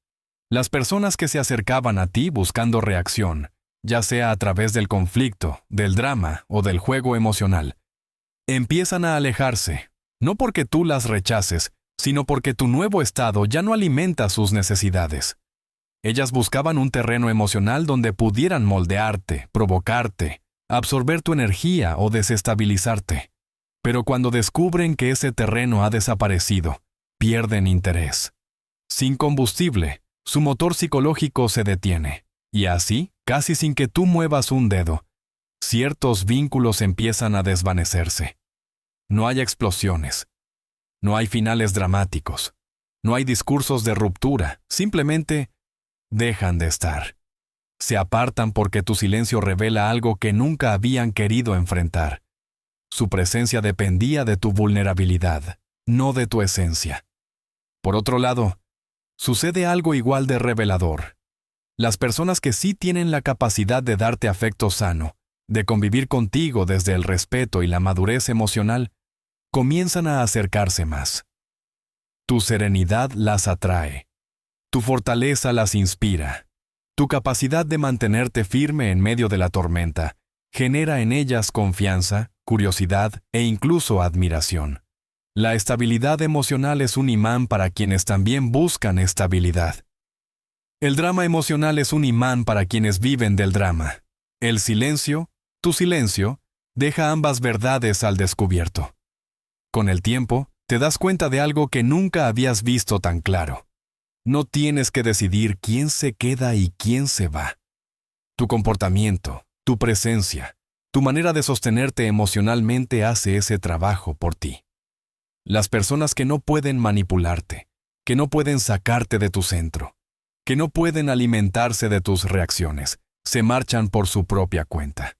Las personas que se acercaban a ti buscando reacción, ya sea a través del conflicto, del drama o del juego emocional, empiezan a alejarse, no porque tú las rechaces, sino porque tu nuevo estado ya no alimenta sus necesidades. Ellas buscaban un terreno emocional donde pudieran moldearte, provocarte, absorber tu energía o desestabilizarte. Pero cuando descubren que ese terreno ha desaparecido, pierden interés. Sin combustible, su motor psicológico se detiene. Y así, casi sin que tú muevas un dedo, ciertos vínculos empiezan a desvanecerse. No hay explosiones. No hay finales dramáticos. No hay discursos de ruptura. Simplemente dejan de estar. Se apartan porque tu silencio revela algo que nunca habían querido enfrentar. Su presencia dependía de tu vulnerabilidad, no de tu esencia. Por otro lado, sucede algo igual de revelador. Las personas que sí tienen la capacidad de darte afecto sano, de convivir contigo desde el respeto y la madurez emocional, comienzan a acercarse más. Tu serenidad las atrae. Tu fortaleza las inspira. Tu capacidad de mantenerte firme en medio de la tormenta genera en ellas confianza, curiosidad e incluso admiración. La estabilidad emocional es un imán para quienes también buscan estabilidad. El drama emocional es un imán para quienes viven del drama. El silencio, tu silencio, deja ambas verdades al descubierto. Con el tiempo, te das cuenta de algo que nunca habías visto tan claro. No tienes que decidir quién se queda y quién se va. Tu comportamiento, tu presencia, tu manera de sostenerte emocionalmente hace ese trabajo por ti. Las personas que no pueden manipularte, que no pueden sacarte de tu centro, que no pueden alimentarse de tus reacciones, se marchan por su propia cuenta.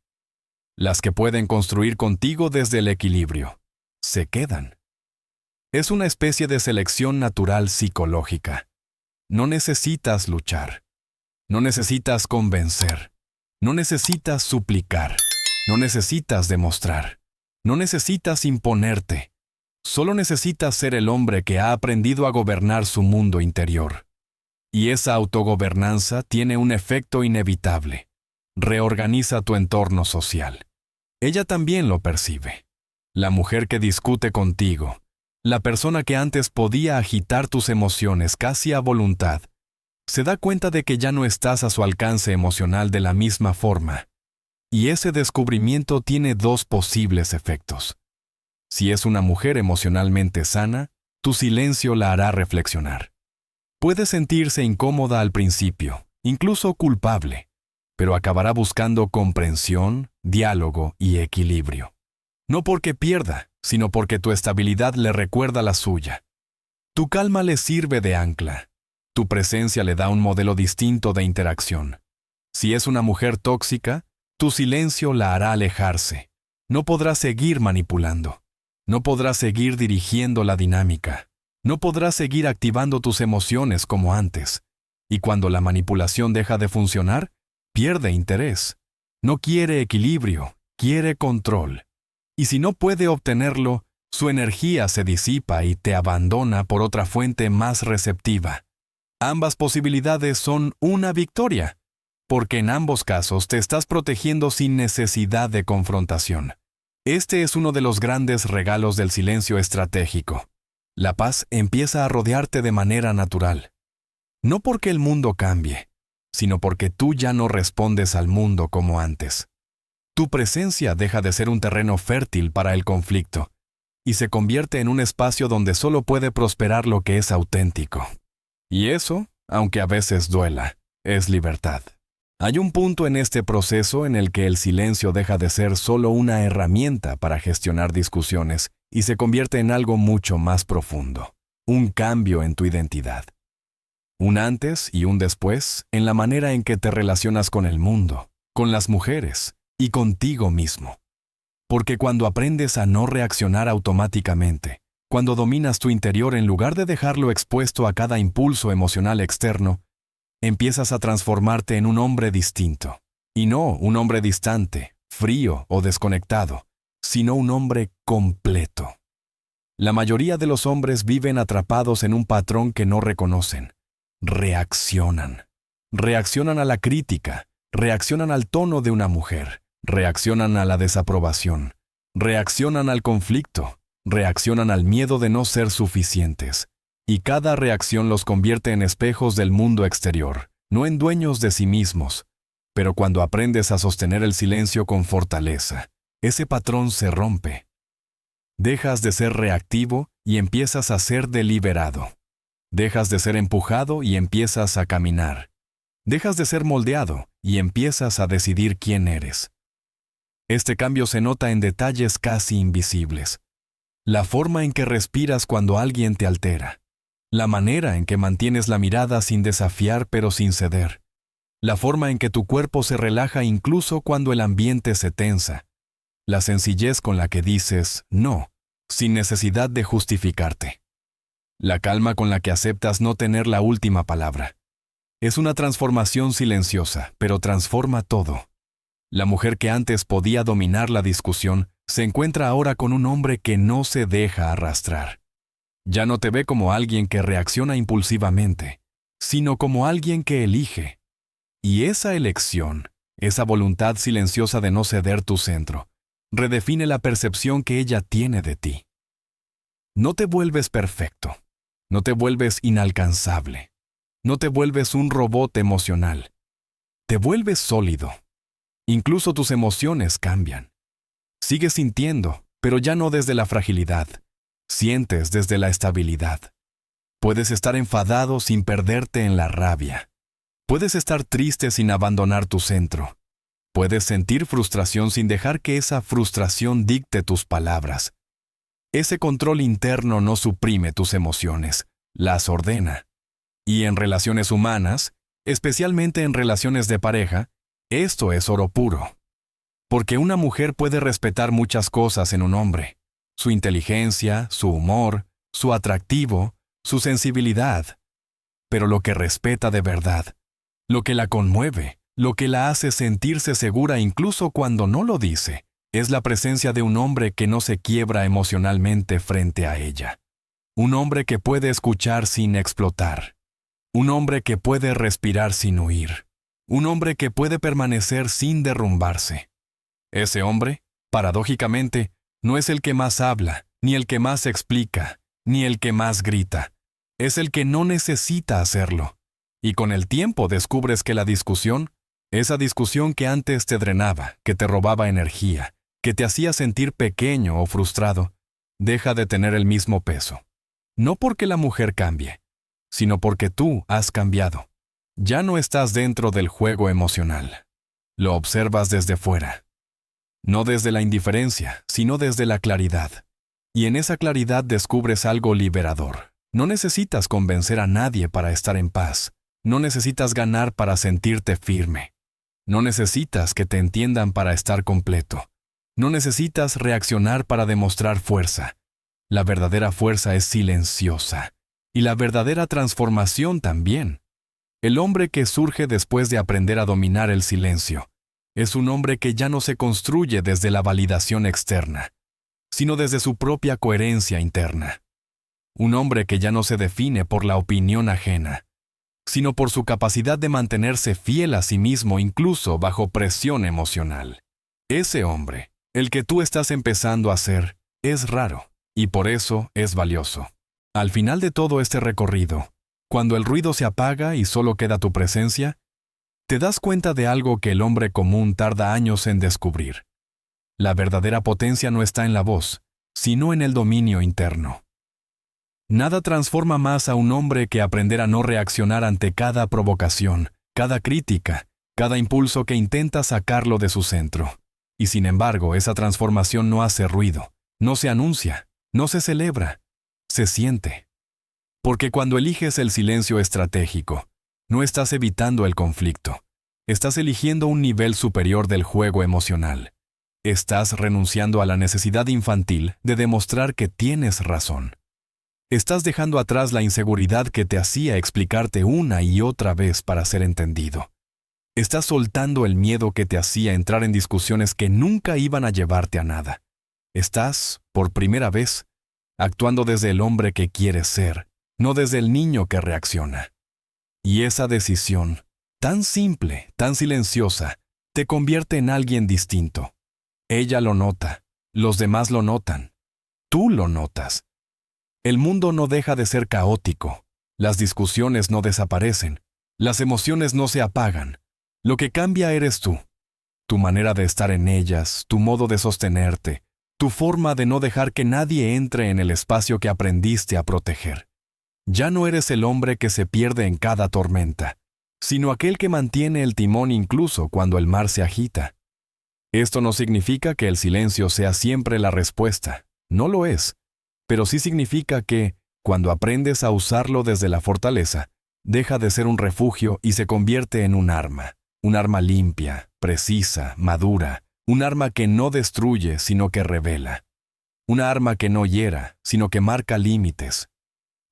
Las que pueden construir contigo desde el equilibrio, se quedan. Es una especie de selección natural psicológica. No necesitas luchar. No necesitas convencer. No necesitas suplicar. No necesitas demostrar. No necesitas imponerte. Solo necesitas ser el hombre que ha aprendido a gobernar su mundo interior. Y esa autogobernanza tiene un efecto inevitable. Reorganiza tu entorno social. Ella también lo percibe. La mujer que discute contigo, la persona que antes podía agitar tus emociones casi a voluntad, se da cuenta de que ya no estás a su alcance emocional de la misma forma. Y ese descubrimiento tiene dos posibles efectos. Si es una mujer emocionalmente sana, tu silencio la hará reflexionar. Puede sentirse incómoda al principio, incluso culpable, pero acabará buscando comprensión, diálogo y equilibrio. No porque pierda, sino porque tu estabilidad le recuerda la suya. Tu calma le sirve de ancla. Tu presencia le da un modelo distinto de interacción. Si es una mujer tóxica, tu silencio la hará alejarse. No podrá seguir manipulando. No podrá seguir dirigiendo la dinámica. No podrá seguir activando tus emociones como antes. Y cuando la manipulación deja de funcionar, pierde interés. No quiere equilibrio, quiere control. Y si no puede obtenerlo, su energía se disipa y te abandona por otra fuente más receptiva. Ambas posibilidades son una victoria, porque en ambos casos te estás protegiendo sin necesidad de confrontación. Este es uno de los grandes regalos del silencio estratégico. La paz empieza a rodearte de manera natural. No porque el mundo cambie, sino porque tú ya no respondes al mundo como antes. Tu presencia deja de ser un terreno fértil para el conflicto y se convierte en un espacio donde solo puede prosperar lo que es auténtico. Y eso, aunque a veces duela, es libertad. Hay un punto en este proceso en el que el silencio deja de ser solo una herramienta para gestionar discusiones y se convierte en algo mucho más profundo, un cambio en tu identidad. Un antes y un después en la manera en que te relacionas con el mundo, con las mujeres y contigo mismo. Porque cuando aprendes a no reaccionar automáticamente, cuando dominas tu interior en lugar de dejarlo expuesto a cada impulso emocional externo, empiezas a transformarte en un hombre distinto. Y no un hombre distante, frío o desconectado, sino un hombre completo. La mayoría de los hombres viven atrapados en un patrón que no reconocen. Reaccionan. Reaccionan a la crítica, reaccionan al tono de una mujer, reaccionan a la desaprobación, reaccionan al conflicto, reaccionan al miedo de no ser suficientes. Y cada reacción los convierte en espejos del mundo exterior, no en dueños de sí mismos. Pero cuando aprendes a sostener el silencio con fortaleza, ese patrón se rompe. Dejas de ser reactivo y empiezas a ser deliberado. Dejas de ser empujado y empiezas a caminar. Dejas de ser moldeado y empiezas a decidir quién eres. Este cambio se nota en detalles casi invisibles. La forma en que respiras cuando alguien te altera. La manera en que mantienes la mirada sin desafiar pero sin ceder. La forma en que tu cuerpo se relaja incluso cuando el ambiente se tensa. La sencillez con la que dices no, sin necesidad de justificarte. La calma con la que aceptas no tener la última palabra. Es una transformación silenciosa, pero transforma todo. La mujer que antes podía dominar la discusión se encuentra ahora con un hombre que no se deja arrastrar. Ya no te ve como alguien que reacciona impulsivamente, sino como alguien que elige. Y esa elección, esa voluntad silenciosa de no ceder tu centro, redefine la percepción que ella tiene de ti. No te vuelves perfecto, no te vuelves inalcanzable, no te vuelves un robot emocional, te vuelves sólido. Incluso tus emociones cambian. Sigues sintiendo, pero ya no desde la fragilidad, sientes desde la estabilidad. Puedes estar enfadado sin perderte en la rabia. Puedes estar triste sin abandonar tu centro. Puedes sentir frustración sin dejar que esa frustración dicte tus palabras. Ese control interno no suprime tus emociones, las ordena. Y en relaciones humanas, especialmente en relaciones de pareja, esto es oro puro. Porque una mujer puede respetar muchas cosas en un hombre: su inteligencia, su humor, su atractivo, su sensibilidad. Pero lo que respeta de verdad, lo que la conmueve, lo que la hace sentirse segura incluso cuando no lo dice, es la presencia de un hombre que no se quiebra emocionalmente frente a ella. Un hombre que puede escuchar sin explotar. Un hombre que puede respirar sin huir. Un hombre que puede permanecer sin derrumbarse. Ese hombre, paradójicamente, no es el que más habla, ni el que más explica, ni el que más grita. Es el que no necesita hacerlo. Y con el tiempo descubres que la discusión, esa discusión que antes te drenaba, que te robaba energía, que te hacía sentir pequeño o frustrado, deja de tener el mismo peso. No porque la mujer cambie, sino porque tú has cambiado. Ya no estás dentro del juego emocional. Lo observas desde fuera. No desde la indiferencia, sino desde la claridad. Y en esa claridad descubres algo liberador. No necesitas convencer a nadie para estar en paz. No necesitas ganar para sentirte firme. No necesitas que te entiendan para estar completo. No necesitas reaccionar para demostrar fuerza. La verdadera fuerza es silenciosa. Y la verdadera transformación también. El hombre que surge después de aprender a dominar el silencio es un hombre que ya no se construye desde la validación externa, sino desde su propia coherencia interna. Un hombre que ya no se define por la opinión ajena, sino por su capacidad de mantenerse fiel a sí mismo incluso bajo presión emocional. Ese hombre, el que tú estás empezando a ser, es raro, y por eso es valioso. Al final de todo este recorrido, cuando el ruido se apaga y solo queda tu presencia, te das cuenta de algo que el hombre común tarda años en descubrir. La verdadera potencia no está en la voz, sino en el dominio interno. Nada transforma más a un hombre que aprender a no reaccionar ante cada provocación, cada crítica, cada impulso que intenta sacarlo de su centro. Y sin embargo, esa transformación no hace ruido, no se anuncia, no se celebra, se siente. Porque cuando eliges el silencio estratégico, no estás evitando el conflicto. Estás eligiendo un nivel superior del juego emocional. Estás renunciando a la necesidad infantil de demostrar que tienes razón. Estás dejando atrás la inseguridad que te hacía explicarte una y otra vez para ser entendido. Estás soltando el miedo que te hacía entrar en discusiones que nunca iban a llevarte a nada. Estás, por primera vez, actuando desde el hombre que quieres ser, no desde el niño que reacciona. Y esa decisión, tan simple, tan silenciosa, te convierte en alguien distinto. Ella lo nota, los demás lo notan, tú lo notas. El mundo no deja de ser caótico, las discusiones no desaparecen, las emociones no se apagan. Lo que cambia eres tú, tu manera de estar en ellas, tu modo de sostenerte, tu forma de no dejar que nadie entre en el espacio que aprendiste a proteger. Ya no eres el hombre que se pierde en cada tormenta, sino aquel que mantiene el timón incluso cuando el mar se agita. Esto no significa que el silencio sea siempre la respuesta, no lo es, pero sí significa que, cuando aprendes a usarlo desde la fortaleza, deja de ser un refugio y se convierte en un arma limpia, precisa, madura, un arma que no destruye sino que revela, una arma que no hiera sino que marca límites,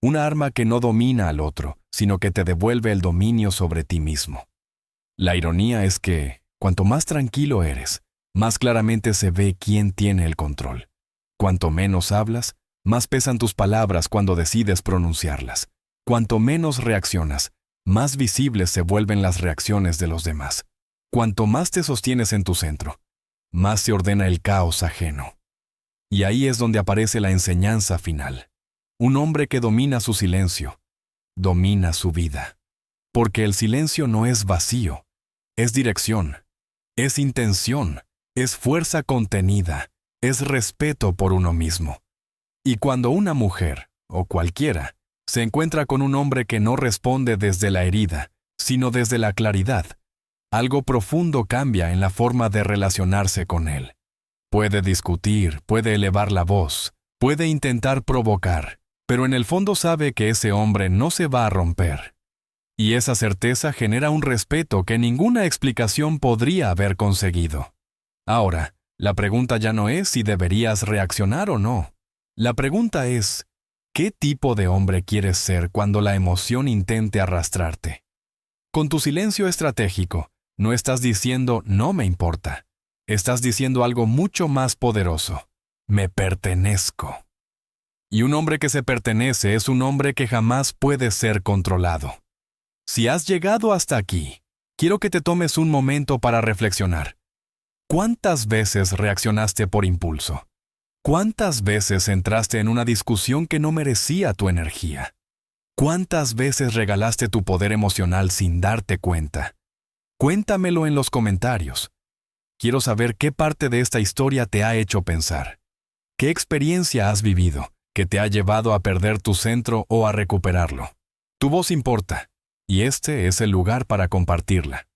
una arma que no domina al otro, sino que te devuelve el dominio sobre ti mismo. La ironía es que, cuanto más tranquilo eres, más claramente se ve quién tiene el control. Cuanto menos hablas, más pesan tus palabras cuando decides pronunciarlas. Cuanto menos reaccionas, más visibles se vuelven las reacciones de los demás. Cuanto más te sostienes en tu centro, más se ordena el caos ajeno. Y ahí es donde aparece la enseñanza final. Un hombre que domina su silencio, domina su vida. Porque el silencio no es vacío, es dirección, es intención, es fuerza contenida, es respeto por uno mismo. Y cuando una mujer, o cualquiera, se encuentra con un hombre que no responde desde la herida, sino desde la claridad, algo profundo cambia en la forma de relacionarse con él. Puede discutir, puede elevar la voz, puede intentar provocar, pero en el fondo sabe que ese hombre no se va a romper. Y esa certeza genera un respeto que ninguna explicación podría haber conseguido. Ahora, la pregunta ya no es si deberías reaccionar o no. La pregunta es, ¿qué tipo de hombre quieres ser cuando la emoción intente arrastrarte? Con tu silencio estratégico, no estás diciendo no me importa. Estás diciendo algo mucho más poderoso. Me pertenezco. Y un hombre que se pertenece es un hombre que jamás puede ser controlado. Si has llegado hasta aquí, quiero que te tomes un momento para reflexionar. ¿Cuántas veces reaccionaste por impulso? ¿Cuántas veces entraste en una discusión que no merecía tu energía? ¿Cuántas veces regalaste tu poder emocional sin darte cuenta? Cuéntamelo en los comentarios. Quiero saber qué parte de esta historia te ha hecho pensar. ¿Qué experiencia has vivido que te ha llevado a perder tu centro o a recuperarlo? Tu voz importa, y este es el lugar para compartirla.